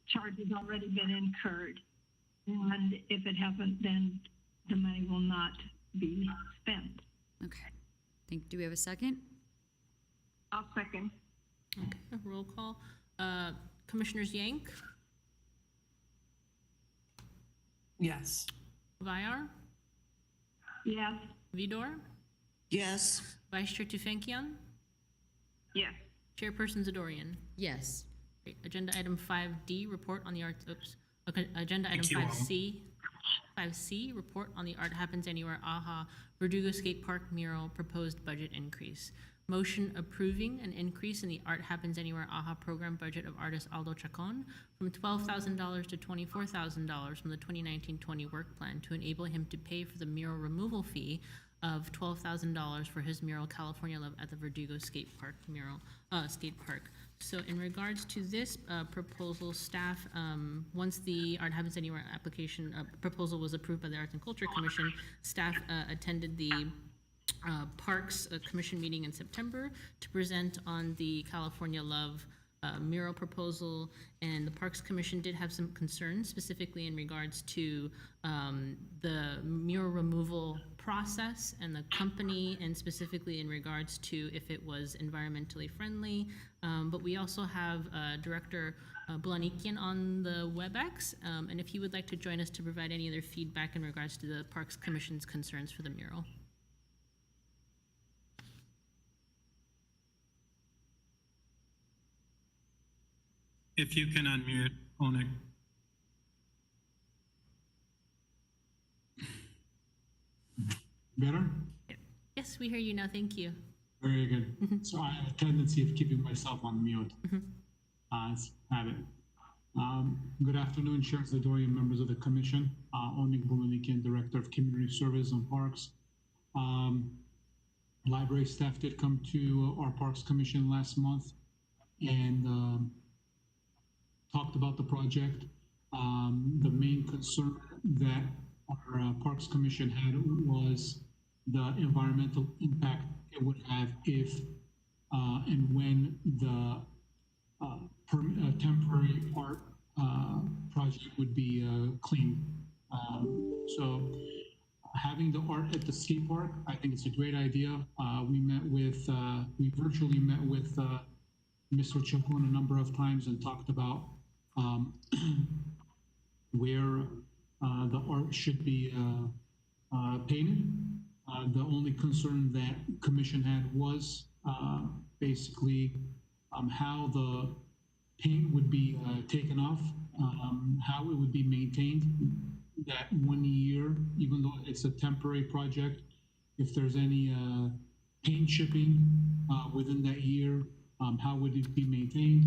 charge has already been incurred. And if it hasn't, then the money will not be spent. Okay. Do we have a second? I'll second. Okay, roll call. Commissioners Yank, Yes. Vyar, Yes. Vidor, Yes, Vice Chair Tufenkian, Yes. Chairperson Zadorian. Yes. Great. Agenda item 5D, report on the art, okay, agenda item Thank you all. 5C, report on the Art Happens Anywhere AHA Verdugo Skate Park mural proposed budget increase. Motion approving an increase in the Art Happens Anywhere AHA program budget of artist Aldo Chacon from $12,000 to $24,000 from the 2019-20 work plan to enable him to pay for the mural removal fee of $12,000 for his mural California Love at the Verdugo skate park. So in regards to this proposal, staff, once the Art Happens Anywhere application proposal was approved by the Arts and Culture Commission, staff attended the Parks Commission meeting in September to present on the California Love mural proposal, and the Parks Commission did have some concerns specifically in regards to the mural removal process and the company, and specifically in regards to if it was environmentally friendly. But we also have Director Blanikian on the WebEx, and if he would like to join us to provide any other feedback in regards to the Parks Commission's concerns for the mural. If you can unmute, Onik. Better? Yes, we hear you now. Thank you. Very good. So I have a tendency of keeping myself on mute. It's habit. Good afternoon, Chair Zadorian, members of the Commission. Onik Bulanikian, Director of Community Service and Parks. Library staff did come to our Parks Commission last month and talked about the project. The main concern that our Parks Commission had was the environmental impact it would have if and when the temporary art project would be cleaned. So having the art at the skate park, I think it's a great idea. We virtually met with Mr. Chacon a number of times and talked about where the art should be painted. The only concern that commission had was basically how the paint would be taken off, how it would be maintained. That 1 year, even though it's a temporary project, if there's any paint chipping within that year, how would it be maintained?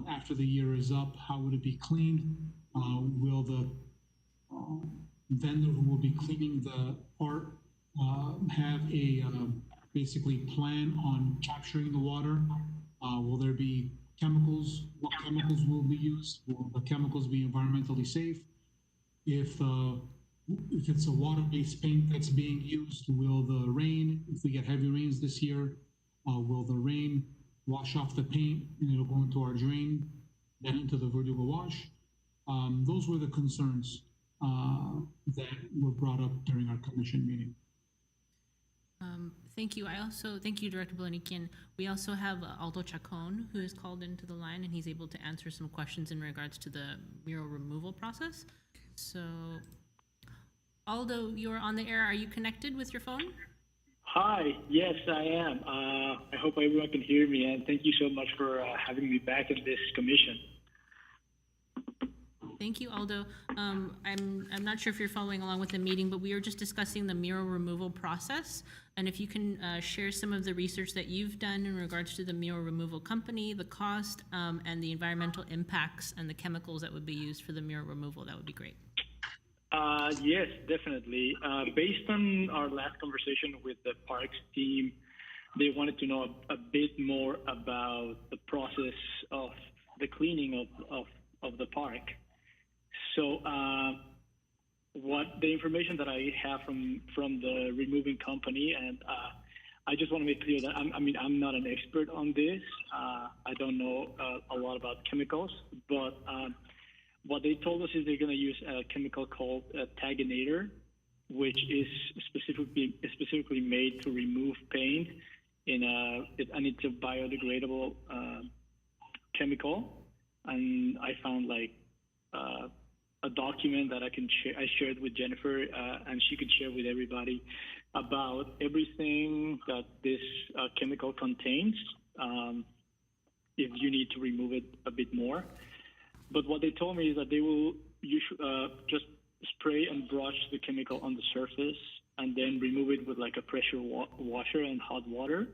After the year is up, how would it be cleaned? Will the vendor who will be cleaning the art have a basically plan on capturing the water? Will there be chemicals? What chemicals will be used? Will the chemicals be environmentally safe? If it's a water-based paint that's being used, will the rain, if we get heavy rains this year, will the rain wash off the paint and it'll go into our drain, then into the Verdugo wash? Those were the concerns that were brought up during our commission meeting. Thank you. Thank you, Director Blanikian. We also have Aldo Chacon, who is called into the line, and he's able to answer some questions in regards to the mural removal process. So, Aldo, you're on the air. Are you connected with your phone? Hi, yes, I am. I hope everyone can hear me, and thank you so much for having me back in this commission. Thank you, Aldo. I'm not sure if you're following along with the meeting, but we were just discussing the mural removal process. And if you can share some of the research that you've done in regards to the mural removal company, the cost, and the environmental impacts and the chemicals that would be used for the mural removal, that would be great. Yes, definitely. Based on our last conversation with the parks team, they wanted to know a bit more about the process of the cleaning of the park. So what the information that I have from the removing company, and I just want to make clear that I'm not an expert on this. I don't know a lot about chemicals, but what they told us is they're going to use a chemical called Taganator, which is specifically made to remove paint and it's a biodegradable chemical. And I found a document that I shared with Jennifer, and she could share with everybody about everything that this chemical contains, if you need to remove it a bit more. But what they told me is that they will just spray and brush the chemical on the surface and then remove it with a pressure washer and hot water.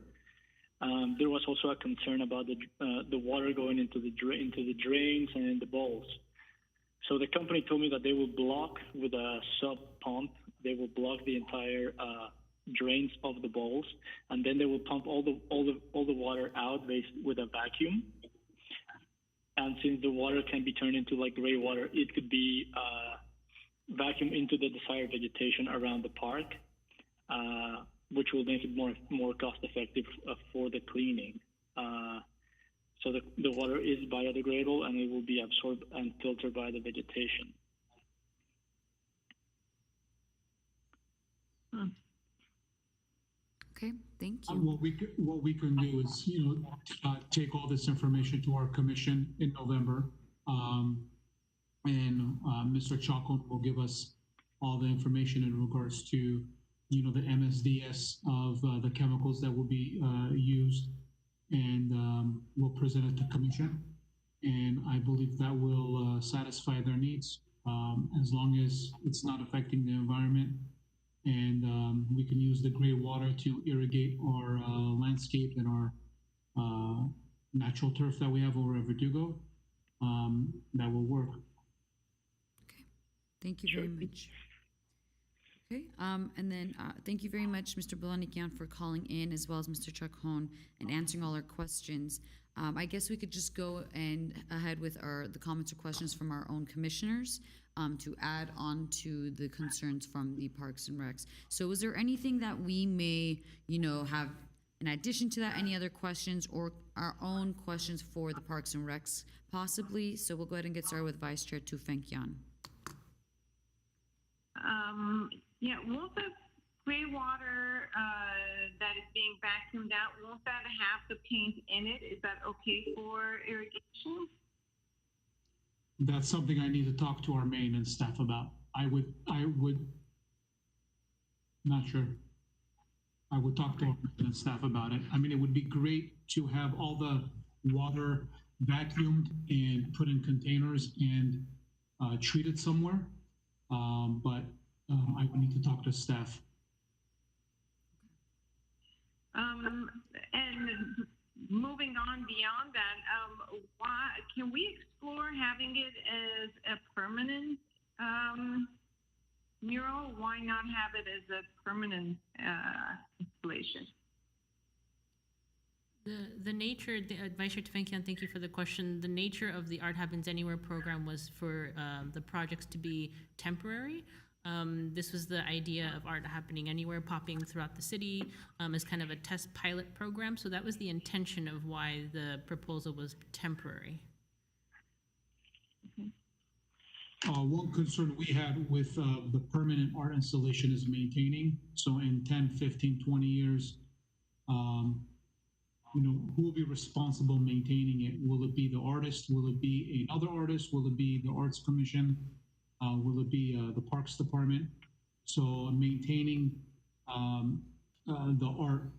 There was also a concern about the water going into the drains and in the bowls. So the company told me that they will block with a sub pump. They will block the entire drains of the bowls, and then they will pump all the water out with a vacuum. And since the water can be turned into gray water, it could be vacuumed into the desired vegetation around the park, which will make it more cost effective for the cleaning. So the water is biodegradable and it will be absorbed and filtered by the vegetation. Okay, thank you. What we can do is, take all this information to our commission in November, and Mr. Chacon will give us all the information in regards to, the MSDS of the chemicals that will be used, and we'll present it to commission. And I believe that will satisfy their needs, as long as it's not affecting the environment. And we can use the gray water to irrigate our landscape and our natural turf that we have over at Verdugo. That will work. Okay, thank you very much. Okay, and then thank you very much, Mr. Blanikian, for calling in, as well as Mr. Chacon, and answering all our questions. I guess we could just go ahead with the comments or questions from our own commissioners to add on to the concerns from the Parks and Recs. So is there anything that we may, have in addition to that, any other questions or our own questions for the Parks and Recs possibly? So we'll go ahead and get started with Vice Chair Tu Feng Kian. Yeah, won't the gray water that is being vacuumed out, won't that have the paint in it? Is that okay for irrigation? That's something I need to talk to our maintenance staff about. I would, not sure. I would talk to our maintenance staff about it. I mean, it would be great to have all the water vacuumed and put in containers and treated somewhere. But I would need to talk to staff. And moving on beyond that, why can we explore having it as a permanent mural? Why not have it as a permanent installation? The nature, Vice Chair Tefankian, thank you for the question. The nature of the Art Happens Anywhere program was for the projects to be temporary. This was the idea of art happening anywhere, popping throughout the city as kind of a test pilot program. So that was the intention of why the proposal was temporary. One concern we had with the permanent art installation is maintaining. So in 10, 15, 20 years, you know, who will be responsible maintaining it? Will it be the artist? Will it be another artist? Will it be the Arts Commission? Will it be the Parks Department? So maintaining the art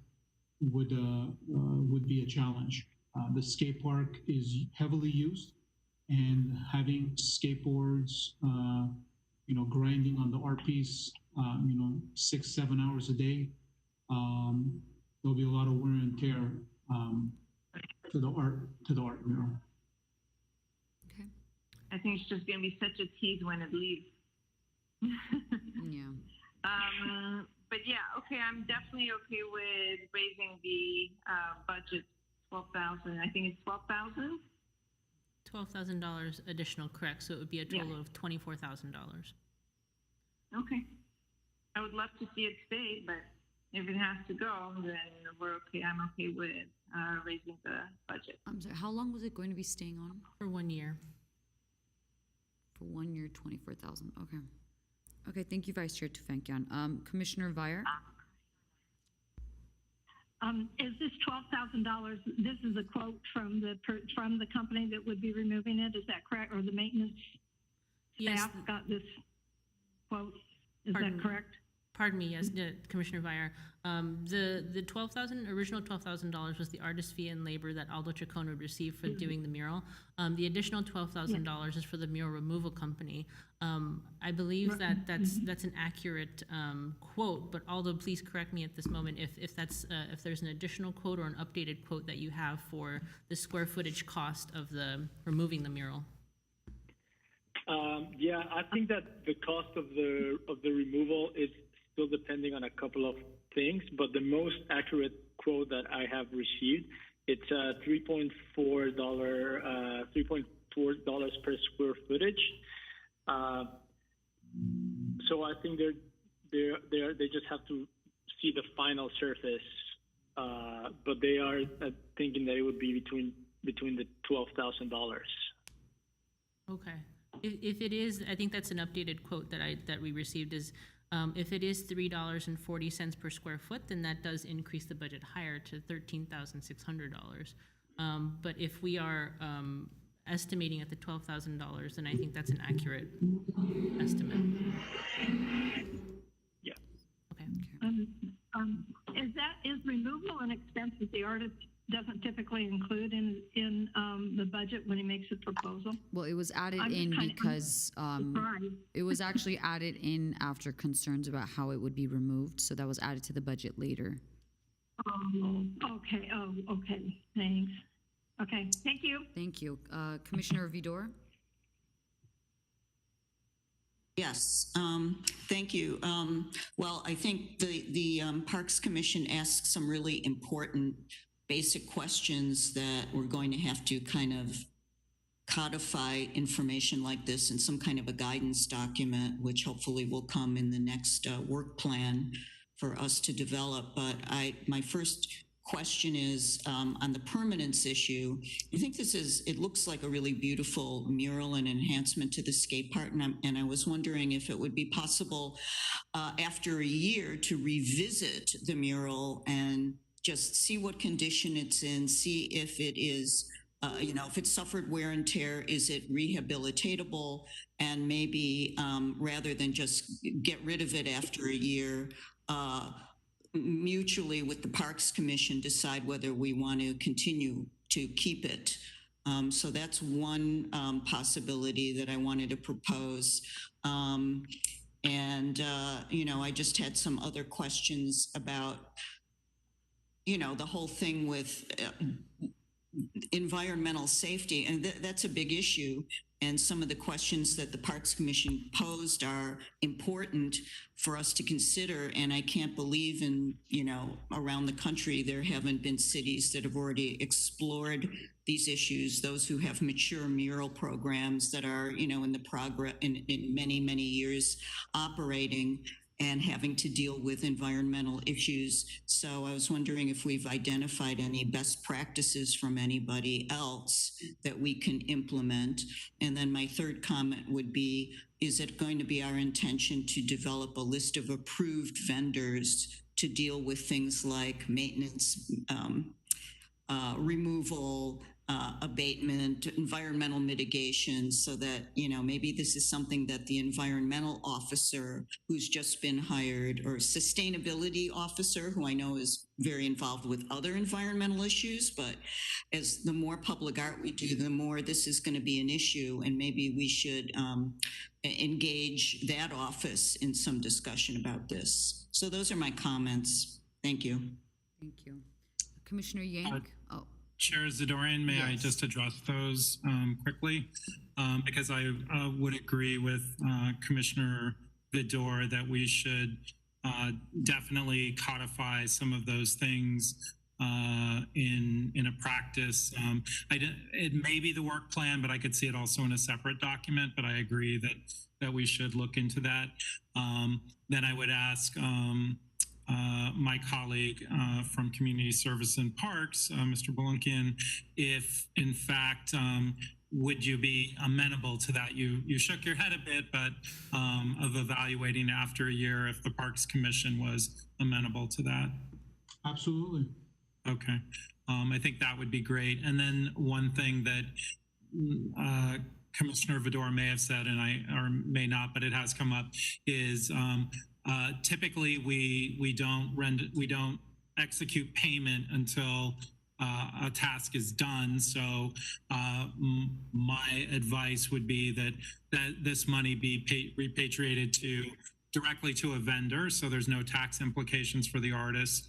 would be a challenge. The skate park is heavily used, and having skateboards, you know, grinding on the art piece, you know, 6-7 hours a day, there'll be a lot of wear and tear to the art mural. Okay. I think it's just going to be such a tease when it leaves. Yeah. But yeah, okay, I'm definitely okay with raising the budget 12,000. I think it's 12,000. $12,000 additional, correct? So it would be a total of $24,000. Okay. I would love to see it stay, but if it has to go, then we're okay. I'm okay with raising the budget. I'm sorry, how long was it going to be staying on? For 1 year. For 1 year, 24,000. Okay. Okay, thank you, Vice Chair Tefankian. Commissioner Vire? Is this $12,000? This is a quote from the company that would be removing it. Is that correct? Or the maintenance Yes. staff got this quote? Is Pardon? that correct? Pardon me, yes, Commissioner Vire. The original $12,000 was the artist fee and labor that Aldo Chacon would receive for doing the mural. The additional $12,000 is for the mural removal company. I believe that that's an accurate quote, but Aldo, please correct me at this moment if there's an additional quote or an updated quote that you have for the square footage cost of the removing the mural. Yeah, I think that the cost of the removal is still depending on a couple of things, but the most accurate quote that I have received, it's $3.4 per square footage. So I think they just have to see the final surface, but they are thinking that it would be between the $12,000. Okay. If it is, I think that's an updated quote that we received is, if it is $3.40 per square foot, then that does increase the budget higher to $13,600. But if we are estimating at the $12,000, then I think that's an accurate estimate. Yeah. Okay. Is removal an expense that the artist doesn't typically include in the budget when he makes a proposal? Well, it was added I'm in just kinda because surprised. it was actually added in after concerns about how it would be removed. So that was added to the budget later. Oh, okay. Oh, okay. Thanks. Okay. Thank you. Thank you. Commissioner Vidor? Yes, thank you. Well, I think the Parks Commission asked some really important basic questions that we're going to have to kind of codify information like this in some kind of a guidance document, which hopefully will come in the next work plan for us to develop. But my first question is on the permanence issue. I think it looks like a really beautiful mural and enhancement to the skate park. And I was wondering if it would be possible after a year to revisit the mural and just see what condition it's in, see if it is, if it suffered wear and tear, is it rehabilitatable? And maybe rather than just get rid of it after a year, mutually with the Parks Commission decide whether we want to continue to keep it. So that's one possibility that I wanted to propose. I just had some other questions about, the whole thing with environmental safety, and that's a big issue. And some of the questions that the Parks Commission posed are important for us to consider. And I can't believe around the country, there haven't been cities that have already explored these issues, those who have mature mural programs that are, in the progress in many, many years operating and having to deal with environmental issues. So I was wondering if we've identified any best practices from anybody else that we can implement. And then my third comment would be, is it going to be our intention to develop a list of approved vendors to deal with things like maintenance, removal, abatement, environmental mitigation, so that, maybe this is something that the environmental officer who's just been hired, or sustainability officer, who I know is very involved with other environmental issues, but as the more public art we do, the more this is going to be an issue, and maybe we should engage that office in some discussion about this. So those are my comments. Thank you. Thank you. Commissioner Yank? Chair Zadorian, may I just address those quickly? Because I would agree with Commissioner Vidor that we should definitely codify some of those things in a practice. It may be the work plan, but I could see it also in a separate document, but I agree that we should look into that. Then I would ask my colleague from Community Service and Parks, Mr. Bulunkian, if in fact, would you be amenable to that? You shook your head a bit, but of evaluating after a year if the Parks Commission was amenable to that. Absolutely. Okay. I think that would be great. And then one thing that Commissioner Vidor may have said, or may not, but it has come up, is typically we don't execute payment until a task is done. So my advice would be that this money be repatriated directly to a vendor, so there's no tax implications for the artist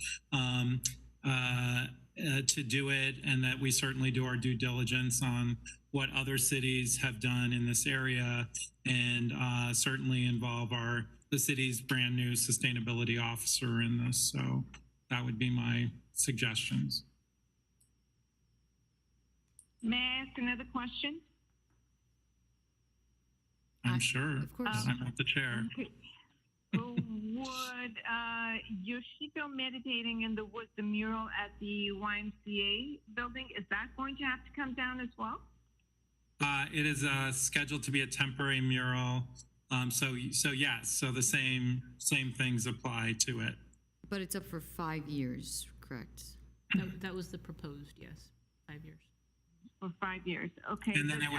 to do it, and that we certainly do our due diligence on what other cities have done in this area, and certainly involve the city's brand new sustainability officer in this. So that would be my suggestions. May I ask another question? I'm sure. Of course. I'm at the chair. Okay. Would Yoshito Meditating in the Woods, the mural at the YMCA building, is that going to have to come down as well? It is scheduled to be a temporary mural. So yes, so the same things apply to it. But it's up for 5 years, correct? That was the proposed, yes, 5 years. For 5 years, okay. And then it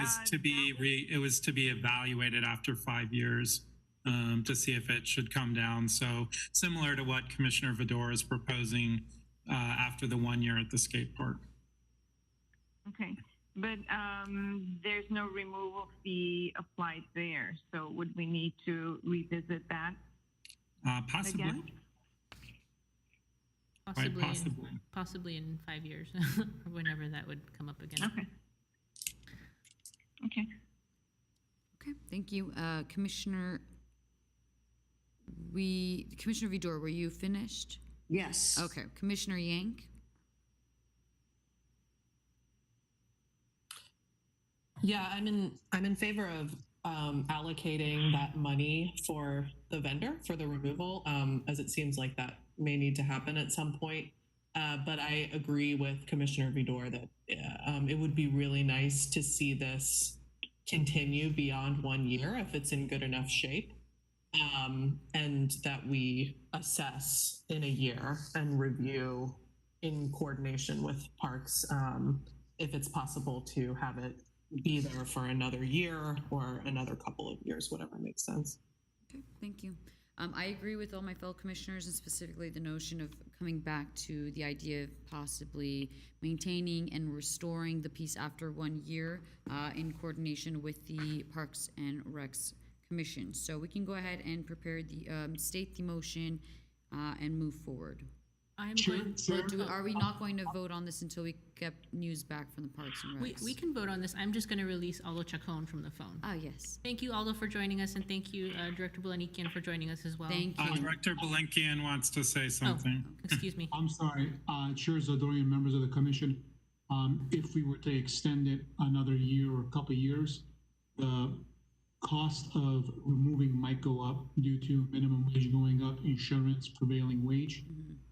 was to be evaluated after 5 years to see if it should come down. So similar to what Commissioner Vidor is proposing after the 1 year at the skate park. Okay, but there's no removal fee applied there. So would we need to revisit that? Possibly. Again? Possibly in 5 years, or whenever that would come up again. Okay. Okay. Okay, thank you. Commissioner Vidor, were you finished? Yes. Okay, Commissioner Yank? Yeah, I'm in favor of allocating that money for the vendor for the removal, as it seems like that may need to happen at some point. But I agree with Commissioner Vidor that it would be really nice to see this continue beyond 1 year if it's in good enough shape. And that we assess in a year and review in coordination with parks if it's possible to have it be there for another year or another couple of years, whatever makes sense. Okay, thank you. I agree with all my fellow commissioners, and specifically the notion of coming back to the idea of possibly maintaining and restoring the piece after 1 year in coordination with the Parks and Recs Commission. So we can go ahead and prepare the, state the motion and move forward. I'm Sure, going. sure. Are we not going to vote on this until we get news back from the Parks and Recs? We can vote on this. I'm just going to release Aldo Chacon from the phone. Ah, yes. Thank you, Aldo, for joining us, and thank you, Director Bulanikian, for joining us as well. Thank you. Director Belenkian wants to say something. Excuse me. I'm sorry, Chair Zadorian, members of the commission, if we were to extend it another year or a couple of years, the cost of removing might go up due to minimum wage going up, insurance, prevailing wage.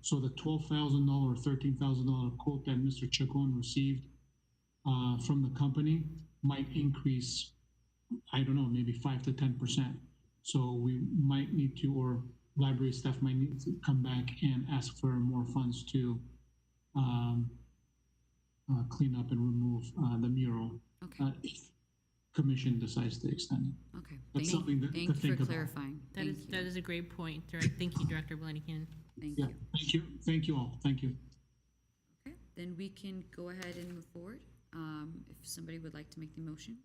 So the $12,000 or $13,000 quote that Mr. Chacon received from the company might increase, I don't know, maybe 5 to 10%. So we might need to, or library staff might need to come back and ask for more funds to clean up and remove the mural. Okay, If commission decides to extend it. okay. That's something to Thank you think for about. clarifying. That is a great point. Thank you, Director Bulanikian. Thank Yeah, you. thank you all, thank you. Okay, then we can go ahead and move forward. If somebody would like to make the motion.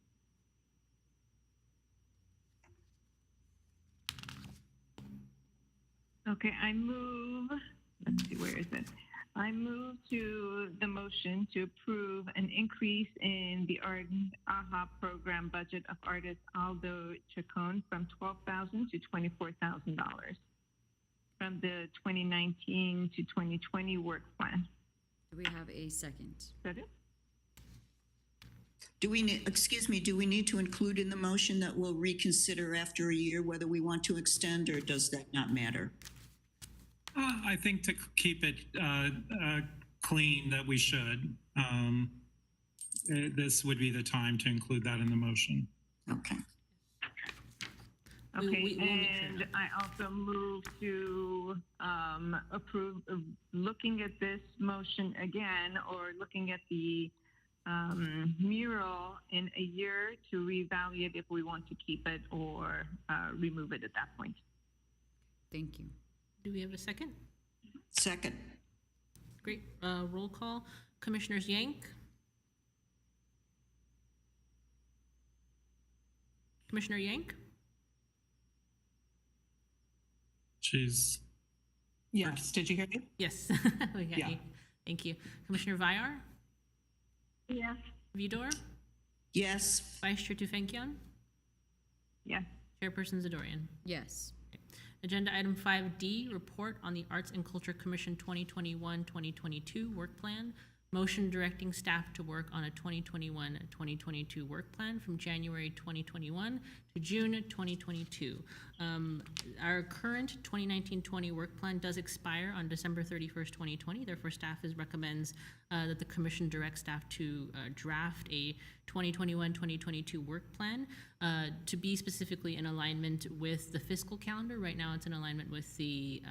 Okay, I move, let's see, where is it? I move to the motion to approve an increase in the Art AHA program budget of artist Aldo Chacon from $12,000 to $24,000 from the 2019 to 2020 work plan. Do we have a second? Is that it? Do we need to include in the motion that we'll reconsider after a year whether we want to extend, or does that not matter? I think to keep it clean that we should. This would be the time to include that in the motion. Okay. We Okay, will make sure and that- I also move to approve of looking at this motion again, or looking at the mural in a year to reevaluate if we want to keep it or remove it at that point. Thank you. Do we have a second? Second. Great. Roll call. Commissioners Yank? Commissioner Yank? She's Yes, did you hear me? Yes. We got Yeah. you. Thank you. Commissioner Vyar? Yes. Vidor? Yes. Vice Chair Tufenkian? Yes. Chairperson Zadorian? Yes. Agenda item 5D, report on the Arts and Culture Commission 2021-2022 work plan. Motion directing staff to work on a 2021-2022 work plan from January 2021 to June 2022. Our current 2019-20 work plan does expire on December 31st, 2020. Therefore, staff recommends that the commission direct staff to draft a 2021-2022 work plan to be specifically in alignment with the fiscal calendar. Right now, it's in alignment with the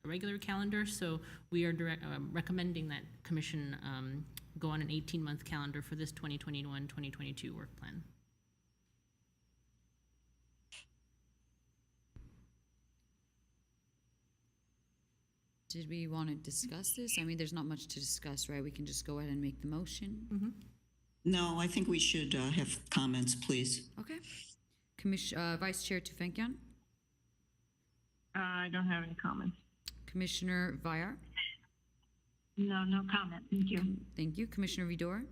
regular calendar, so we are recommending that commission go on an 18-month calendar for this 2021-2022 work plan. Did we want to discuss this? I mean, there's not much to discuss, right? We can just go ahead and make the motion. No, I think we should have comments, please. Okay. Vice Chair Tufenkian, I don't have any comments. Commissioner Vyar, No, no comment. Thank you. thank you. Commissioner Vidor,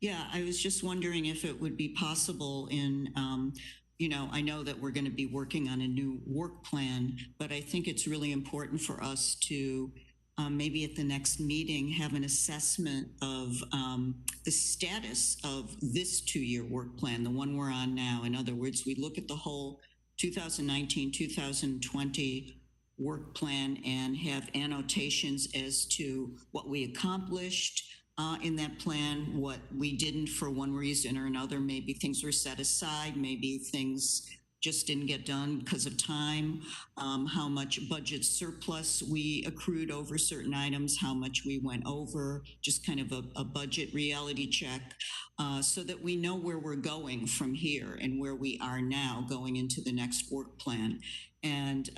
Yeah, I was just wondering if it would be possible in, I know that we're going to be working on a new work plan, but I think it's really important for us to maybe at the next meeting have an assessment of the status of this 2-year work plan, the one we're on now. In other words, we look at the whole 2019, 2020 work plan and have annotations as to what we accomplished in that plan, what we didn't for one reason or another. Maybe things were set aside, maybe things just didn't get done because of time, how much budget surplus we accrued over certain items, how much we went over, just kind of a budget reality check, so that we know where we're going from here and where we are now going into the next work plan. And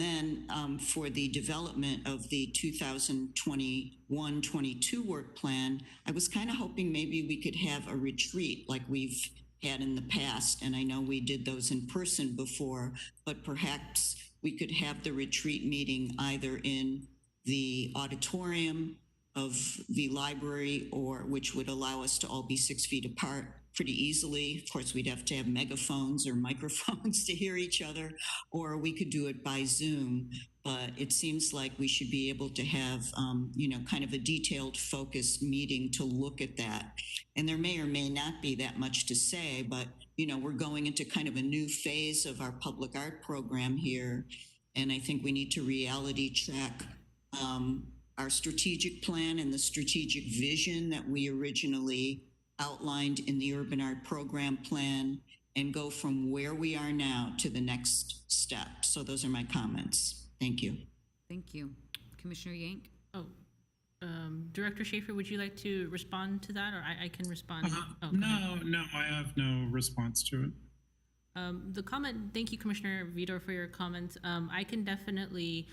then for the development of the 2021-22 work plan, I was kind of hoping maybe we could have a retreat like we've had in the past. And I know we did those in person before, but perhaps we could have the retreat meeting either in the auditorium of the library, or which would allow us to all be 6 feet apart pretty easily. Of course, we'd have to have megaphones or microphones to hear each other, or we could do it by Zoom. But it seems like we should be able to have, kind of a detailed, focused meeting to look at that. And there may or may not be that much to say, but, we're going into kind of a new phase of our public art program here. And I think we need to reality check our strategic plan and the strategic vision that we originally outlined in the urban art program plan, and go from where we are now to the next step. So those are my comments. Thank you. Thank you. Commissioner Yank? Oh, Director Schaefer, would you like to respond to that, or I can respond? Oh, go ahead. No, I have no response to it. The comment, thank you, Commissioner Vitor, for your comments. I can definitely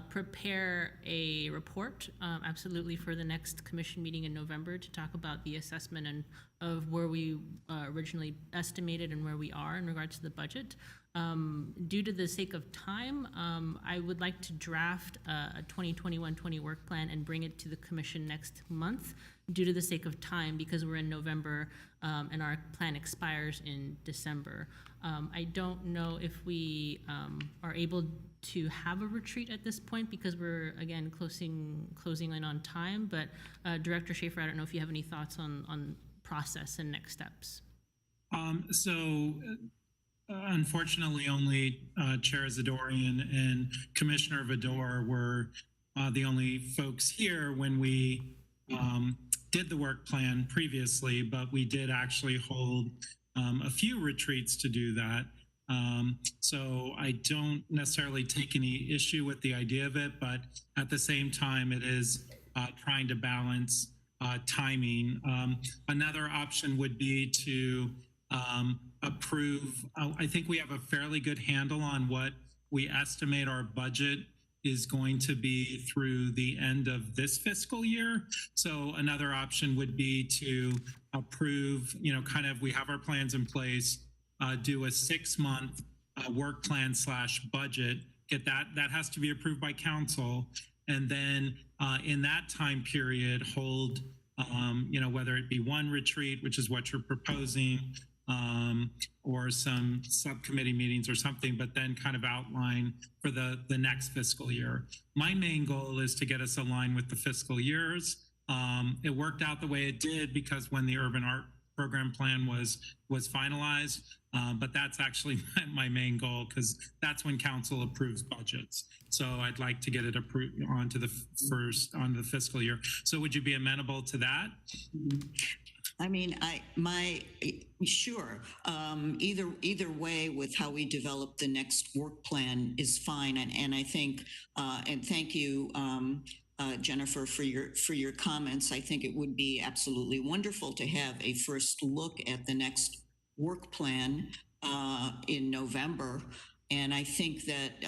prepare a report, absolutely, for the next commission meeting in November to talk about the assessment and of where we originally estimated and where we are in regards to the budget. Due to the sake of time, I would like to draft a 2021-20 work plan and bring it to the commission next month, due to the sake of time, because we're in November and our plan expires in December. I don't know if we are able to have a retreat at this point, because we're, again, closing in on time. But Director Schaefer, I don't know if you have any thoughts on process and next steps. Unfortunately, only Chair Zadorian and Commissioner Vidor were the only folks here when we did the work plan previously, but we did actually hold a few retreats to do that. So I don't necessarily take any issue with the idea of it, but at the same time, it is trying to balance timing. Another option would be to approve. I think we have a fairly good handle on what we estimate our budget is going to be through the end of this fiscal year. So another option would be to approve, kind of, we have our plans in place, do a 6-month work plan / budget, get that has to be approved by council. And then in that time period, hold, whether it be one retreat, which is what you're proposing, or some subcommittee meetings or something, but then kind of outline for the next fiscal year. My main goal is to get us aligned with the fiscal years. It worked out the way it did because when the urban art program plan was finalized, but that's actually my main goal, because that's when council approves budgets. So I'd like to get it approved onto the fiscal year. So would you be amenable to that? I mean, sure. Either way, with how we develop the next work plan is fine. And I think, and thank you, Jennifer, for your comments. I think it would be absolutely wonderful to have a first look at the next work plan in November. And I think that,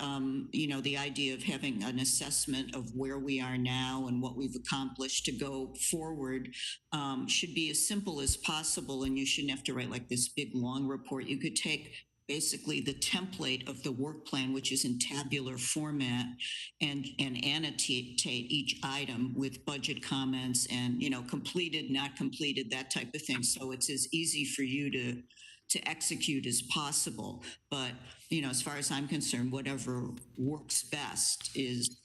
the idea of having an assessment of where we are now and what we've accomplished to go forward should be as simple as possible. And you shouldn't have to write like this big, long report. You could take basically the template of the work plan, which is in tabular format, and annotate each item with budget comments and, completed, not completed, that type of thing. So it's as easy for you to execute as possible. But, as far as I'm concerned, whatever works best is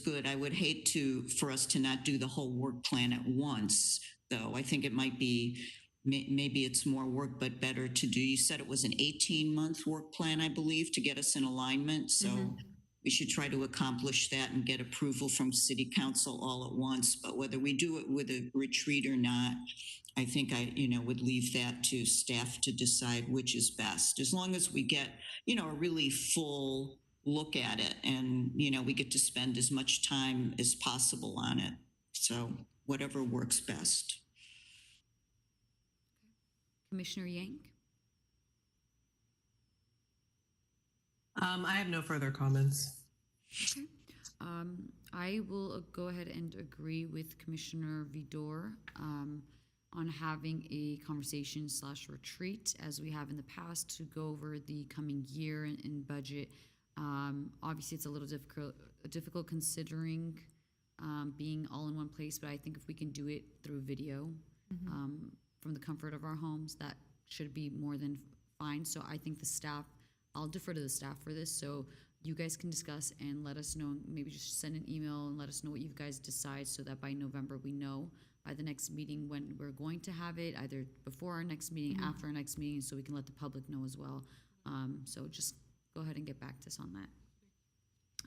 good. I would hate for us to not do the whole work plan at once, though. I think it might be, maybe it's more work, but better to do. You said it was an 18-month work plan, I believe, to get us in alignment. So we should try to accomplish that and get approval from City Council all at once. But whether we do it with a retreat or not, I think I, would leave that to staff to decide which is best. As long as we get, a really full look at it and, we get to spend as much time as possible on it. So whatever works best. Commissioner Yang? I have no further comments. Okay. I will go ahead and agree with Commissioner Vidor on having a conversation / retreat as we have in the past to go over the coming year and budget. Obviously, it's a little difficult considering being all in one place, but I think if we can do it through video from the comfort of our homes, that should be more than fine. So I think the staff, I'll defer to the staff for this. So you guys can discuss and let us know, maybe just send an email and let us know what you guys decide so that by November we know by the next meeting when we're going to have it, either before our next meeting, after our next meeting, so we can let the public know as well. So just go ahead and get back to us on that.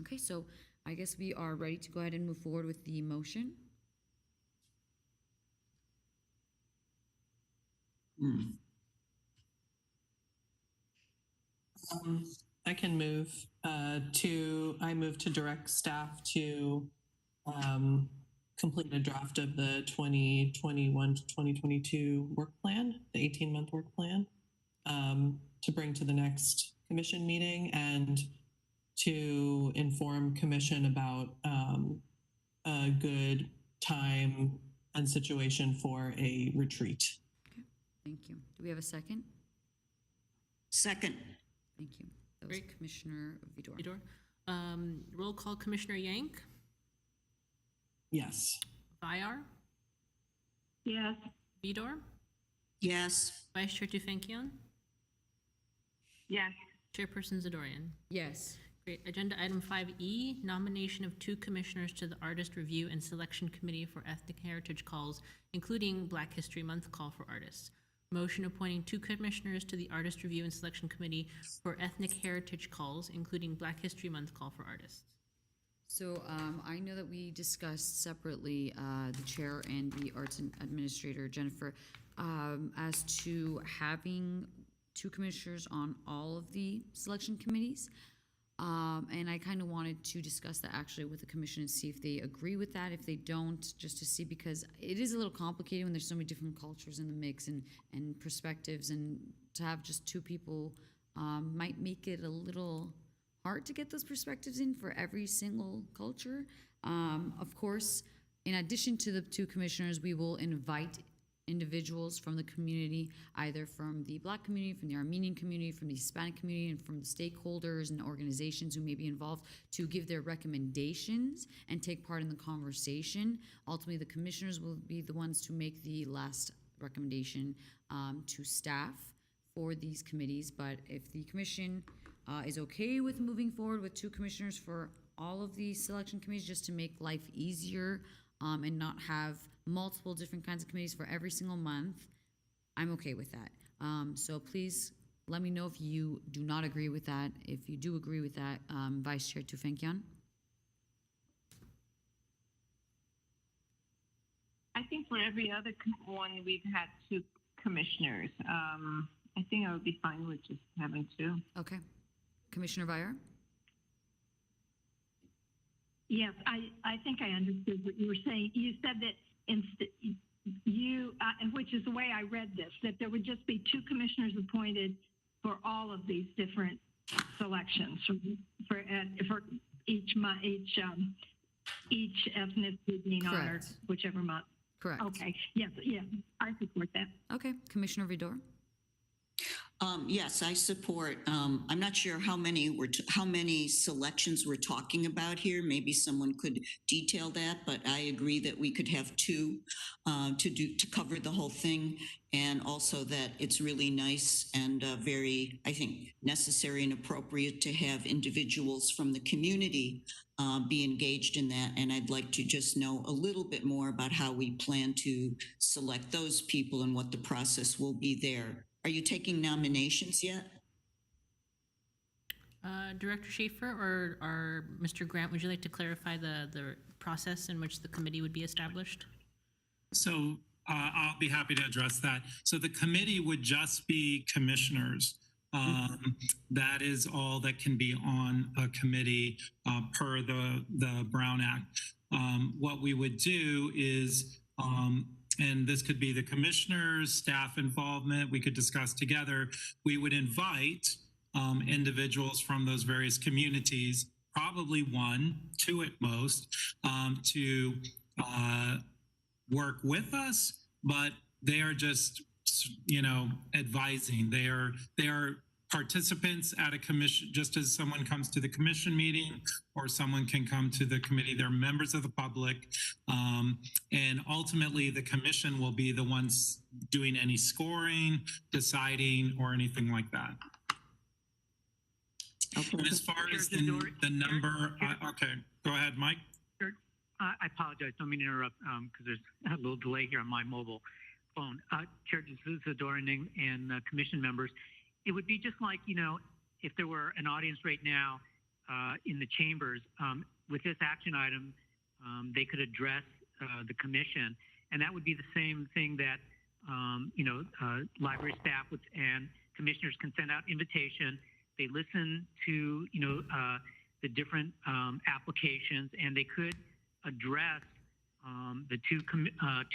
Okay, so I guess we are ready to go ahead and move forward with the motion. I can move I move to direct staff to complete a draft of the 2021 to 2022 work plan, the 18-month work plan, to bring to the next commission meeting and to inform commission about a good time and situation for a retreat. Okay, thank you. Do we have a second? Second. Thank you. That was Great. Commissioner Vidor. Vidor. Roll call, Commissioner Yank, Yes. Bayar, Yes. Vidor, Yes. Vice Chair Tufenkian, Yes. Chairperson Zadorian. Yes. Great. Agenda item 5E, nomination of 2 commissioners to the Artist Review and Selection Committee for Ethnic Heritage Calls, including Black History Month Call for Artists. Motion appointing 2 commissioners to the Artist Review and Selection Committee for Ethnic Heritage Calls, including Black History Month Call for Artists. So I know that we discussed separately, the chair and the arts administrator, Jennifer, as to having 2 commissioners on all of the selection committees. And I kind of wanted to discuss that actually with the commission and see if they agree with that. If they don't, just to see, because it is a little complicated when there's so many different cultures in the mix and perspectives, and to have just 2 people might make it a little hard to get those perspectives in for every single culture. Of course, in addition to the 2 commissioners, we will invite individuals from the community, either from the Black community, from the Armenian community, from the Hispanic community, and from the stakeholders and organizations who may be involved, to give their recommendations and take part in the conversation. Ultimately, the commissioners will be the ones to make the last recommendation to staff for these committees. But if the commission is okay with moving forward with 2 commissioners for all of these selection committees, just to make life easier and not have multiple different kinds of committees for every single month, I'm okay with that. So please let me know if you do not agree with that. If you do agree with that, Vice Chair Tufenkian. I think for every other one, we've had 2 commissioners. I think I would be fine with just having 2. Okay. Commissioner Vier? Yes, I think I understood what you were saying. You said that which is the way I read this, that there would just be 2 commissioners appointed for all of these different selections for each ethnicity being honored, Correct. whichever month. Correct. Okay. Yes. Yeah. I support that. Okay. Commissioner Vidor? Yes, I support. I'm not sure how many selections we're talking about here. Maybe someone could detail that, but I agree that we could have 2 to cover the whole thing, and also that it's really nice and very, I think, necessary and appropriate to have individuals from the community be engaged in that. And I'd like to just know a little bit more about how we plan to select those people and what the process will be there. Are you taking nominations yet? Director Schaefer or Mr. Grant, would you like to clarify the process in which the committee would be established? So I'll be happy to address that. So the committee would just be commissioners. That is all that can be on a committee per the Brown Act. What we would do is, and this could be the commissioners, staff involvement, we could discuss together. We would invite individuals from those various communities, probably 1, 2 at most, to work with us, but they are just, advising. They are participants at a commission, just as someone comes to the commission meeting or someone can come to the committee. They're members of the public. And ultimately the commission will be the ones doing any scoring, deciding, or anything like that. Okay. And as far as the number, okay, go ahead, Mike. I apologize. Don't mean to interrupt because there's a little delay here on my mobile phone. Chair Zadorin and commission members, it would be just like, if there were an audience right now in the chambers with this action item, they could address the commission. And that would be the same thing that, library staff and commissioners can send out invitation. They listen to, the different applications, and they could address the two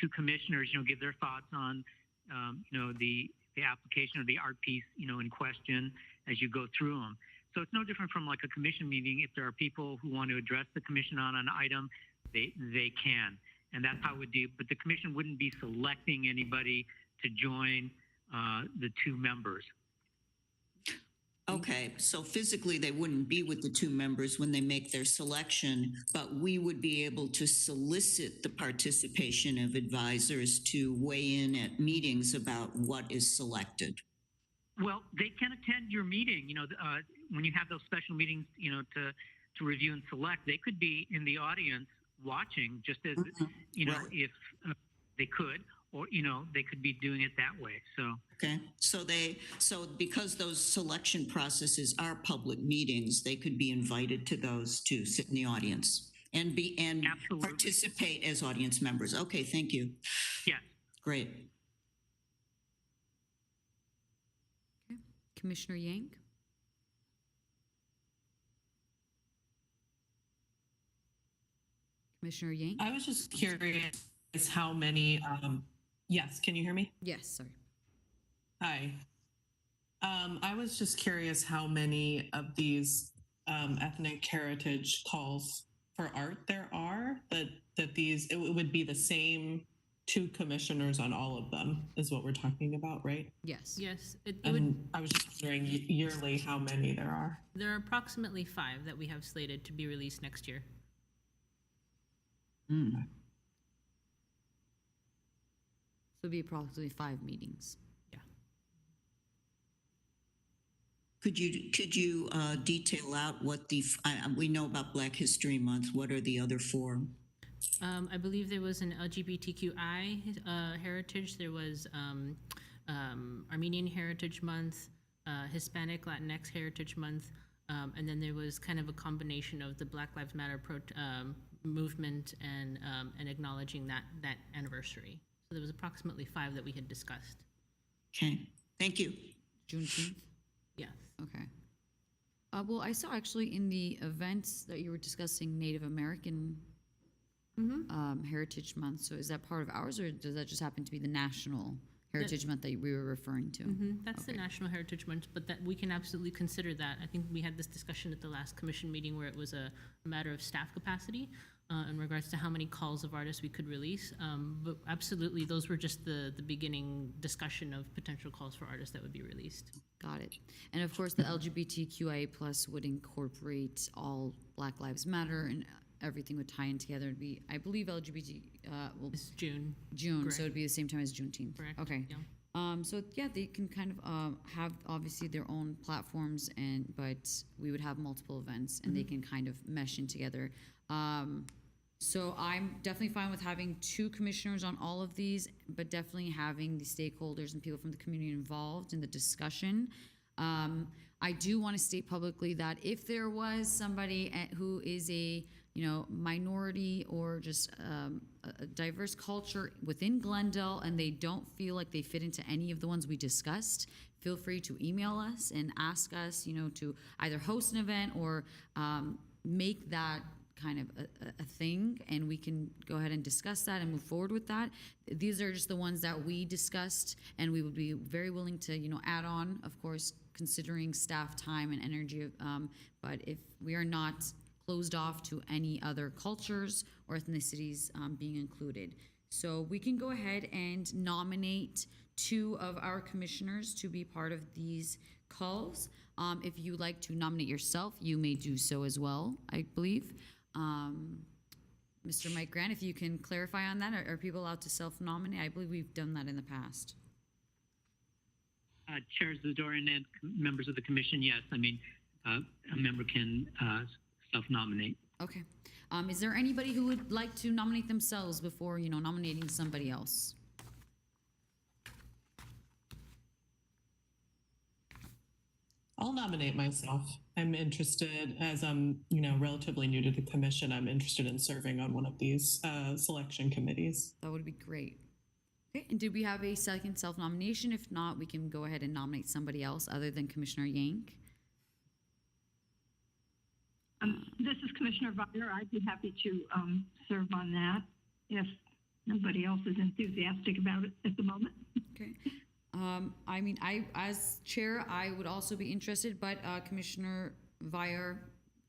commissioners, give their thoughts on, the application or the art piece, in question as you go through them. So it's no different from like a commission meeting. If there are people who want to address the commission on an item, they can. And that's how it would do. But the commission wouldn't be selecting anybody to join the 2 members. Okay, so physically they wouldn't be with the 2 members when they make their selection, but we would be able to solicit the participation of advisors to weigh in at meetings about what is selected. Well, they can attend your meeting, when you have those special meetings, to review and select. They could be in the audience watching, just as, Right. if they could, or, they could be doing it that way. So. Okay, so because those selection processes are public meetings, they could be invited to those to sit in the audience and Absolutely. participate as audience members. Okay, thank you. Yeah. Great. Okay. Commissioner Yank? Commissioner Yank? I was just curious how many, yes, can you hear me? Yes, sorry. Hi. I was just curious how many of these ethnic heritage calls for art there are, that these, it would be the same 2 commissioners on all of them is what we're talking about, right? Yes. Yes, And I was just wondering yearly how many there are. there are approximately 5 that we have slated to be released next year. So it'd be approximately 5 meetings. Could you detail out what we know about Black History Month? What are the other 4? I believe there was an LGBTQI heritage. There was Armenian Heritage Month, Hispanic Latinx Heritage Month, and then there was kind of a combination of the Black Lives Matter movement and acknowledging that anniversary. So there was approximately 5 that we had discussed. Okay, thank you. Juneteenth? Yes. Okay. Well, I saw actually in the events that you were discussing Native American Heritage Month. So is that part of ours, or does that just happen to be the National Heritage Month that we were referring to? That's the National Heritage Month, but that we can absolutely consider that. I think we had this discussion at the last commission meeting where it was a matter of staff capacity in regards to how many calls of artists we could release. But absolutely, those were just the beginning discussion of potential calls for artists that would be released. Got it. And of course, the LGBTQIA plus would incorporate all Black Lives Matter, and everything would tie in together. It'd be, I believe, LGBT. It's June. June, Correct. so it'd be the same time as Juneteenth. Correct. Okay. Yeah. So yeah, they can kind of have obviously their own platforms, but we would have multiple events, and they can kind of mesh in together. So I'm definitely fine with having 2 commissioners on all of these, but definitely having the stakeholders and people from the community involved in the discussion. I do want to state publicly that if there was somebody who is a minority or just a diverse culture within Glendale and they don't feel like they fit into any of the ones we discussed, feel free to email us and ask us, to either host an event or make that kind of a thing, and we can go ahead and discuss that and move forward with that. These are just the ones that we discussed, and we would be very willing to, add on, of course, considering staff time and energy. But if we are not closed off to any other cultures or ethnicities being included. So we can go ahead and nominate 2 of our commissioners to be part of these calls. If you like to nominate yourself, you may do so as well, I believe. Mr. Mike Grant, if you can clarify on that, are people allowed to self-nominate? I believe we've done that in the past. Chair Zadorian and members of the commission, yes. I mean, a member can self-nominate. Okay. Is there anybody who would like to nominate themselves before, nominating somebody else? I'll nominate myself. I'm interested, as I'm, relatively new to the commission, I'm interested in serving on one of these selection committees. That would be great. Okay, and did we have a second self-nomination? If not, we can go ahead and nominate somebody else other than Commissioner Yank. This is Commissioner Viner. I'd be happy to serve on that if nobody else is enthusiastic about it at the moment. Okay. I as chair, I would also be interested, but Commissioner Vire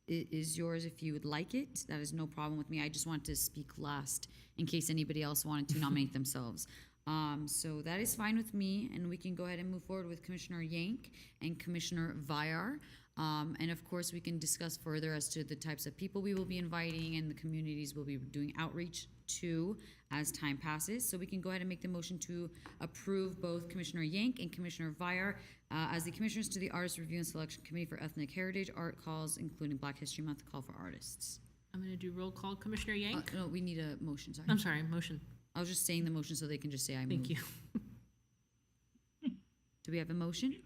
is yours if you would like it. That is no problem with me. I just want to speak last in case anybody else wanted to nominate themselves. So that is fine with me, and we can go ahead and move forward with Commissioner Yank and Commissioner Vire. And of course, we can discuss further as to the types of people we will be inviting and the communities we'll be doing outreach to as time passes. So we can go ahead and make the motion to approve both Commissioner Yank and Commissioner Vire as the commissioners to the Artist Review and Selection Committee for Ethnic Heritage Art Calls, including Black History Month Call for Artists. I'm going to do roll call. Commissioner Yank? No, we need a motion, sorry. I'm sorry, motion. I was just saying the motion so they can just say I move. Thank you. Do we have a motion?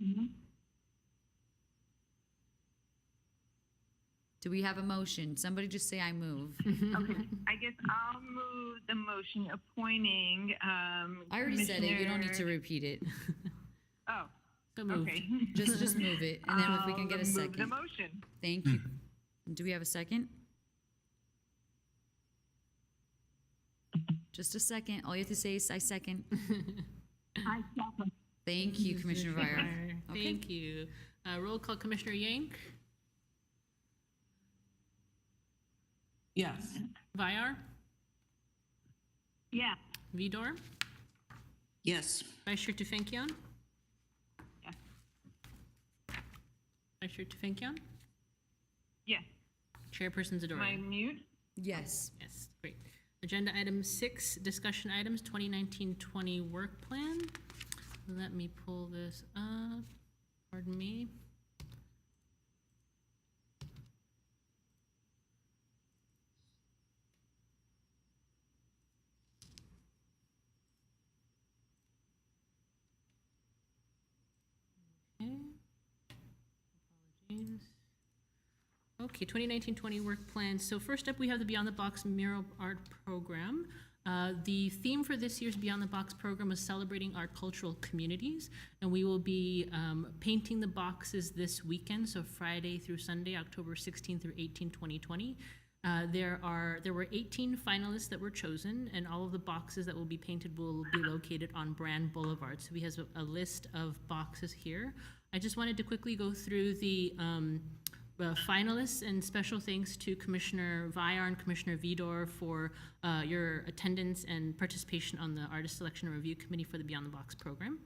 Mm-hmm. Do we have a motion? Somebody just say I move. Okay, I guess I'll move the motion appointing. I already said it. You don't need to repeat it. Oh, So moved. okay. Just move it, and then if we can get a I'll move second. the motion. Thank you. Do we have a second? Just a second. All you have to say is I second. I second. Thank you, Commissioner Vire. Okay. Thank you. Roll call. Commissioner Yank? Yes. Vire? Yeah. Vidor? Yes. Vice Chair Tufenkian? Yes. Vice Chair Tufenkian? Yes. Chairperson Am I Zadorian? mute? Yes. Yes, great. Agenda item 6, discussion items, 2019-20 work plan. Let me pull this up. Pardon me. Okay. Apologies. Okay, 2019-20 work plan. So first up, we have the Beyond the Box mural art program. The theme for this year's Beyond the Box program was celebrating our cultural communities, and we will be painting the boxes this weekend, so Friday through Sunday, October 16 through 18, 2020. There were 18 finalists that were chosen, and all of the boxes that will be painted will be located on Brand Boulevard. So we have a list of boxes here. I just wanted to quickly go through the finalists, and special thanks to Commissioner Vire and Commissioner Vidor for your attendance and participation on the Artist Selection and Review Committee for the Beyond the Box program.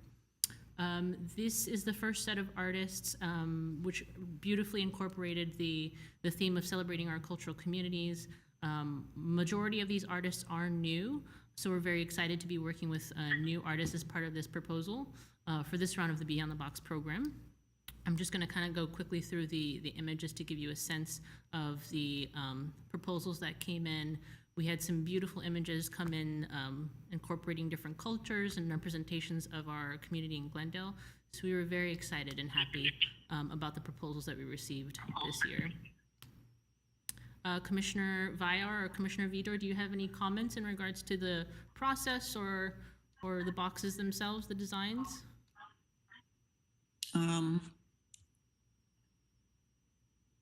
This is the first set of artists which beautifully incorporated the theme of celebrating our cultural communities. Majority of these artists are new, so we're very excited to be working with new artists as part of this proposal for this round of the Beyond the Box program. I'm just going to kind of go quickly through the images to give you a sense of the proposals that came in. We had some beautiful images come in incorporating different cultures and representations of our community in Glendale. So we were very excited and happy about the proposals that we received this year. Commissioner Villar or Commissioner Vidor, do you have any comments in regards to the process or the boxes themselves, the designs?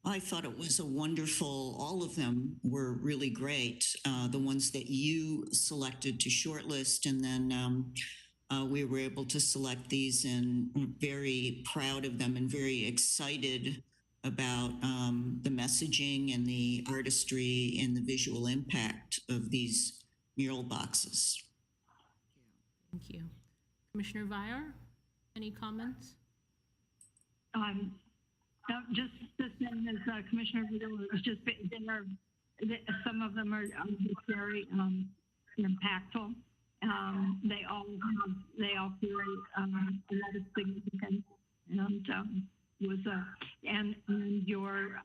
I thought it was a wonderful, all of them were really great. The ones that you selected to shortlist, and then we were able to select these, and I'm very proud of them and very excited about the messaging and the artistry and the visual impact of these mural boxes. Thank you. Commissioner Villar, any comments? No, just the same as Commissioner Vidal was just, some of them are just very impactful. They all carry a lot of significance, and your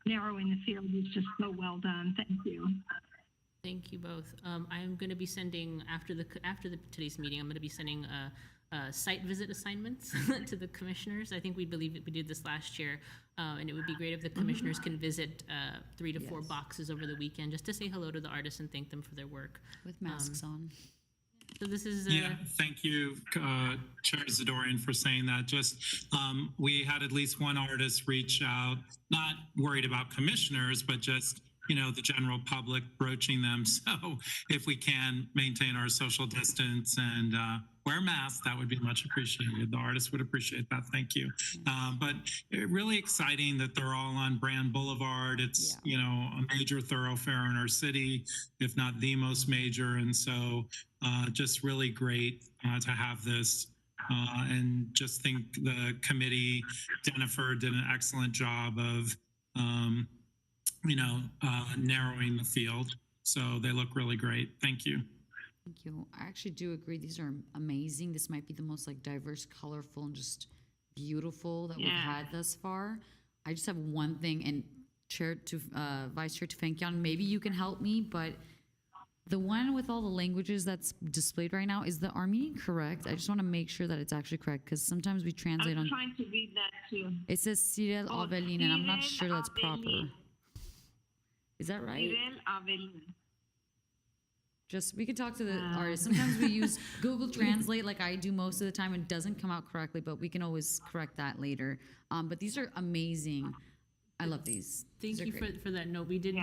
narrowing the field was just so well done. Thank you. Thank you both. I am going to be sending after today's meeting. I'm going to be sending site visit assignments to the commissioners. I think we did this last year, and it would be great if the commissioners can visit 3 to 4 boxes over the weekend just to say hello to the artists and thank them for their work. With masks on. So this is Yeah, thank you, Chair Zadorian, for saying that. Just we had at least one artist reach out, not worried about commissioners, but just the general public broaching them. So if we can maintain our social distance and wear masks, that would be much appreciated. The artists would appreciate that. Thank you. But really exciting that they're all on Brand Boulevard. It's, a major thoroughfare in our city, if not the most major. And so just really great to have this. And just think the committee, Jennifer, did an excellent job of narrowing the field. So they look really great. Thank you. Thank you. I actually do agree. These are amazing. This might be the most diverse, colorful, and just beautiful that we've had thus far. I just have one thing, and Vice Chair Tufenkian, maybe you can help me, but the one with all the languages that's displayed right now, is the Armenian correct? I just want to make sure that it's actually correct, because sometimes we translate I'm trying to read that too. It says Cyril Avelin, and I'm not sure that's proper. Is that right? Cyril Avelin. We can talk to the artist. Sometimes we use Google Translate like I do most of the time and it doesn't come out correctly, but we can always correct that later. But these are amazing. I love these. Thank you for that note. We did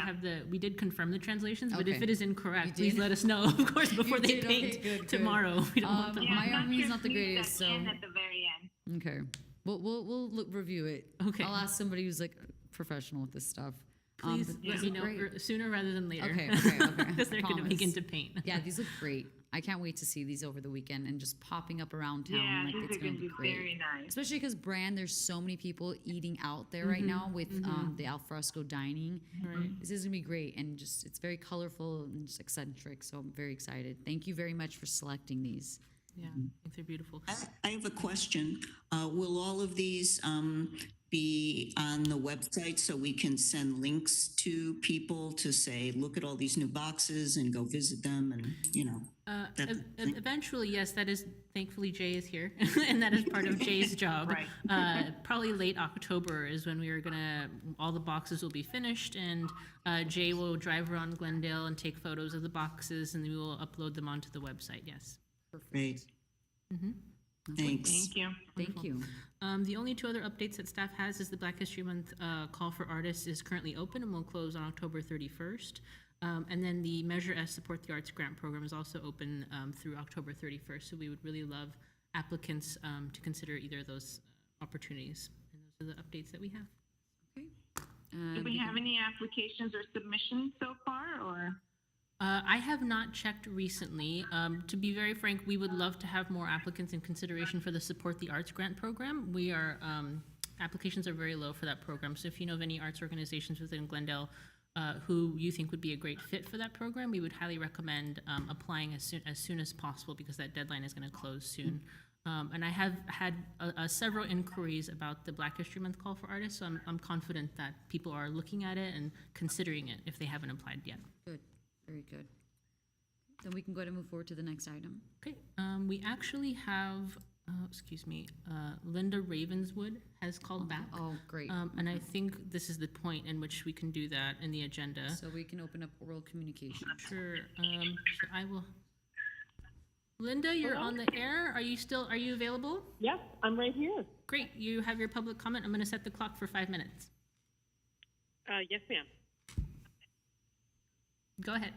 we did confirm the translations, but Okay. if it is incorrect, please let us know, of course, before they did? paint Okay, good. tomorrow. We don't want them. My Armenian's not the greatest, so At the very end. okay. We'll review it. Okay. I'll ask somebody who's professional with this stuff. Please but let these me look know great. sooner rather than later. Okay. Because they're going to begin Promise. to paint. Yeah, these look great. I can't wait to see these over the weekend and just popping up around town. Yeah, It's these are gonna going to be be great. very nice. Especially because there's so many people eating out there right now with the alfresco dining. Right. This is gonna be great, and it's very colorful and just eccentric. So I'm very excited. Thank you very much for selecting these. Yeah, I think they're beautiful. I have a question. Will all of these be on the website so we can send links to people to say, look at all these new boxes and go visit them and, that thing? Eventually, yes, that is, thankfully Jay is here, and that is part of Jay's job. Right. Probably late October is when we are all the boxes will be finished, and Jay will drive around Glendale and take photos of the boxes, and we will upload them onto the website, yes. Great. Thanks. Thank you. Thank you. The only 2 other updates that staff has is the Black History Month call for artists is currently open and will close on October 31st. And then the Measure S Support the Arts Grant Program is also open through October 31st. So we would really love applicants to consider either of those opportunities. And those are the updates that we have. Okay. Do we have any applications or submissions so far, or? I have not checked recently. To be very frank, we would love to have more applicants in consideration for the Support the Arts Grant Program. We are, applications are very low for that program. So if you know of any arts organizations within Glendale who you think would be a great fit for that program, we would highly recommend applying as soon as possible, because that deadline is going to close soon. And I have had several inquiries about the Black History Month call for artists, so I'm confident that people are looking at it and considering it if they haven't applied yet. Good. Very good. Then we can go ahead and move forward to the next item. Okay, we actually have, Linda Ravenswood has called back. Oh, great. And I think this is the point in which we can do that in the agenda. So we can open up oral communication. Sure, so I will. Linda, you're on the air. Are you available? Yes, I'm right here. Great, you have your public comment. I'm gonna set the clock for 5 minutes. Yes, ma'am. Go ahead.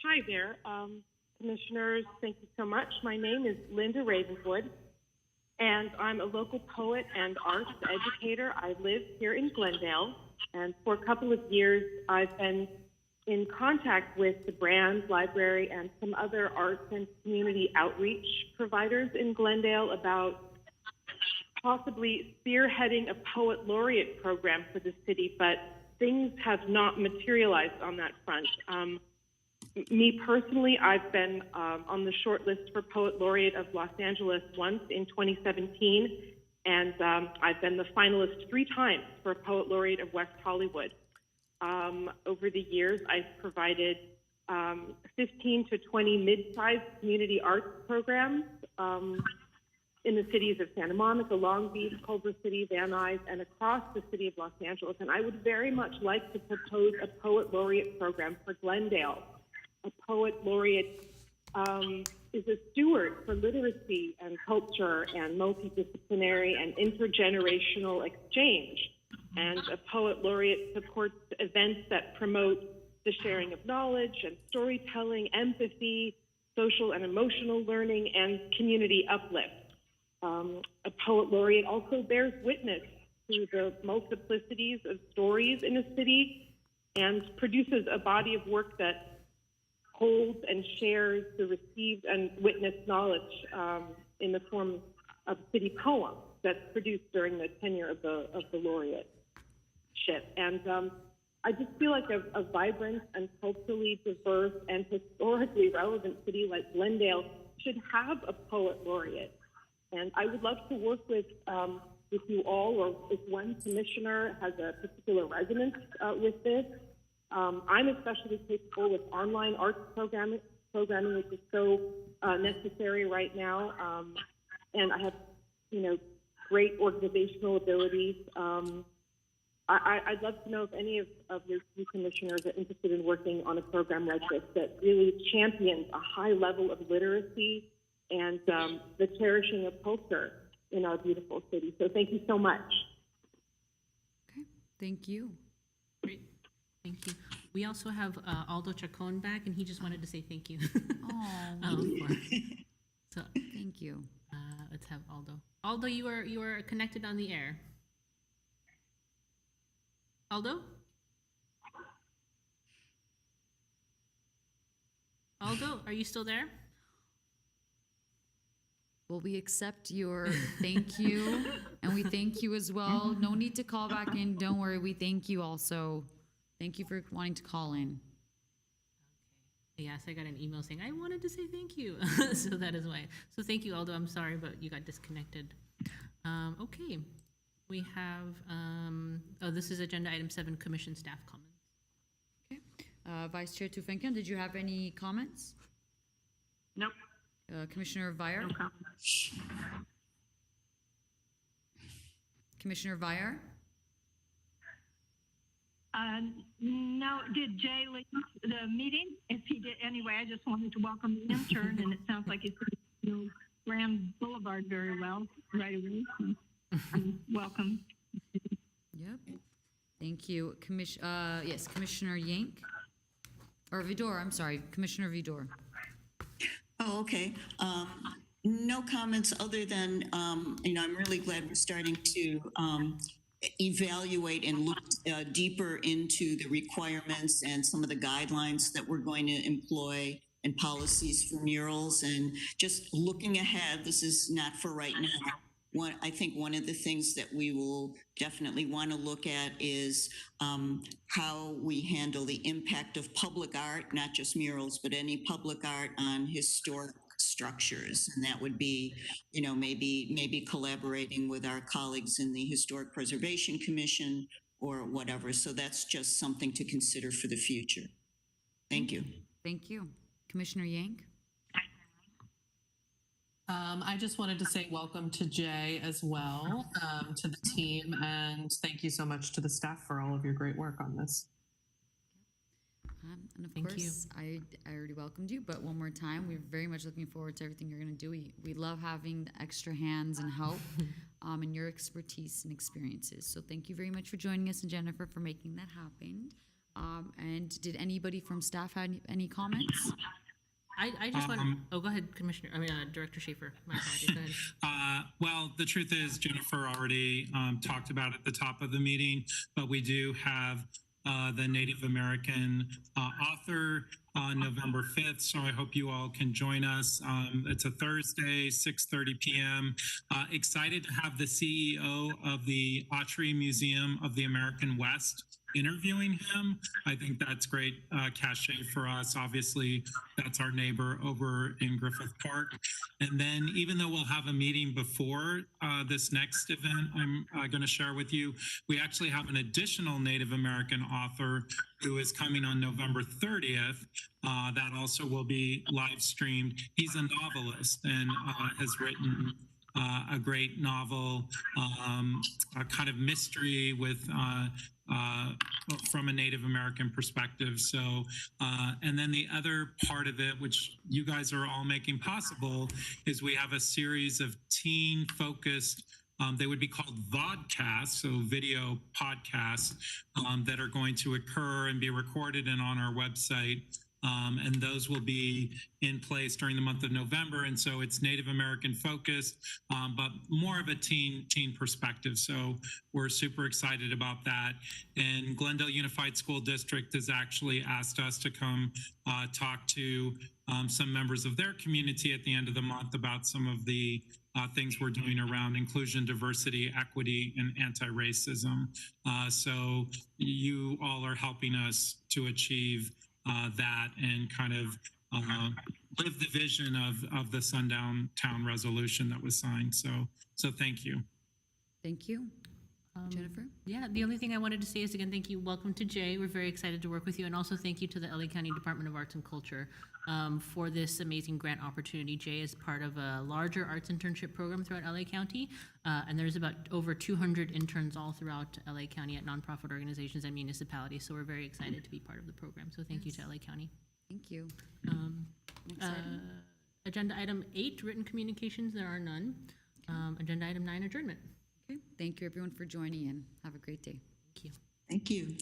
Hi there, commissioners. Thank you so much. My name is Linda Ravenswood, and I'm a local poet and arts educator. I live here in Glendale, and for a couple of years, I've been in contact with the Brand Library and some other arts and community outreach providers in Glendale about possibly spearheading a poet laureate program for the city, but things have not materialized on that front. Me personally, I've been on the short list for Poet Laureate of Los Angeles once in 2017, and I've been the finalist 3 times for Poet Laureate of West Hollywood. Over the years, I've provided 15 to 20 mid-sized community arts programs in the cities of Santa Monica, Long Beach, Culver City, Van Nuys, and across the city of Los Angeles. And I would very much like to propose a Poet Laureate program for Glendale. A Poet Laureate is a steward for literacy and culture and multidisciplinary and intergenerational exchange. And a Poet Laureate supports events that promote the sharing of knowledge and storytelling, empathy, social and emotional learning, and community uplift. A Poet Laureate also bears witness to the multiplicities of stories in a city and produces a body of work that holds and shares the received and witnessed knowledge in the form of city poems that's produced during the tenure of the laureateship. And I just feel like a vibrant and culturally diverse and historically relevant city like Glendale should have a Poet Laureate. And I would love to work with you all, or if one commissioner has a particular resonance with this. I'm especially capable with online arts programming, which is so necessary right now. And I have, great organizational abilities. I'd love to know if any of your two commissioners are interested in working on a program like this that really champions a high level of literacy and the cherishing of culture in our beautiful city. So thank you so much. Okay, thank you. Great, thank you. We also have Aldo Chacon back, and he just wanted to say thank you. So Thank you. let's have Aldo. Aldo, you are connected on the air. Aldo? Aldo, are you still there? Well, we accept your thank you, and we thank you as well. No need to call back in. Don't worry. We thank you also. Thank you for wanting to call in. Yes, I got an email saying I wanted to say thank you. So that is why. So thank you, Aldo. I'm sorry, but you got disconnected. Okay. We have, this is agenda item 7, commission staff comments. Okay. Vice Chair Tufenkin, did you have any comments? Nope. Commissioner Vier? No comments. Commissioner Vier? No, did Jay leave the meeting? If he did, anyway, I just wanted to welcome the intern, and it sounds like he's going to know Grand Boulevard very well right away. So, welcome. Yep. Thank you. Yes, Commissioner Yank? Or Vidor, I'm sorry, Commissioner Vidor. Oh, okay. No comments other than, I'm really glad we're starting to evaluate and look deeper into the requirements and some of the guidelines that we're going to employ and policies for murals. And just looking ahead, this is not for right now. I think one of the things that we will definitely want to look at is how we handle the impact of public art, not just murals, but any public art on historic structures. And that would be, maybe collaborating with our colleagues in the Historic Preservation Commission or whatever. So that's just something to consider for the future. Thank you. Thank you. Commissioner Yang? I just wanted to say welcome to Jay as well, to the team, and thank you so much to the staff for all of your great work on this. And of Thank course, I already welcomed you, but one more time, we're very much looking forward to everything you're going to do. We love having the extra hands and help and your expertise and experiences. So thank you very much for joining us, and Jennifer, for making that happen. And did anybody from staff have any comments? I just want to, go ahead, Director Schaefer. My apologies, go ahead. Well, the truth is, Jennifer already talked about at the top of the meeting, but we do have the Native American author on November 5th. So I hope you all can join us. It's a Thursday, 6:30 p.m. Excited to have the CEO of the Autry Museum of the American West interviewing him. I think that's great cachet for us. Obviously, that's our neighbor over in Griffith Park. And then even though we'll have a meeting before this next event I'm going to share with you, we actually have an additional Native American author who is coming on November 30th. That also will be live streamed. He's a novelist and has written a great novel, a kind of mystery with from a Native American perspective. So, and then the other part of it, which you guys are all making possible, is we have a series of teen-focused, they would be called vodcasts, so video podcasts, that are going to occur and be recorded and on our website. And those will be in place during the month of November. And so it's Native American focused, but more of a teen perspective. So we're super excited about that. And Glendale Unified School District has actually asked us to come talk to some members of their community at the end of the month about some of the things we're doing around inclusion, diversity, equity, and anti-racism. So you all are helping us to achieve that and kind of live the vision of the Sundown Town resolution that was signed. So thank you. Thank you. Jennifer? Yeah, the only thing I wanted to say is, again, thank you. Welcome to Jay. We're very excited to work with you. And also thank you to the LA County Department of Arts and Culture for this amazing grant opportunity. Jay is part of a larger arts internship program throughout LA County. And there's about over 200 interns all throughout LA County at nonprofit organizations and municipalities. So we're very excited to be part of the program. So thank you to LA County. Thank you. Agenda item 8, written communications. There are none. Agenda item 9, adjournment. Okay. Thank you, everyone, for joining in. Have a great day. Thank you. Thank you.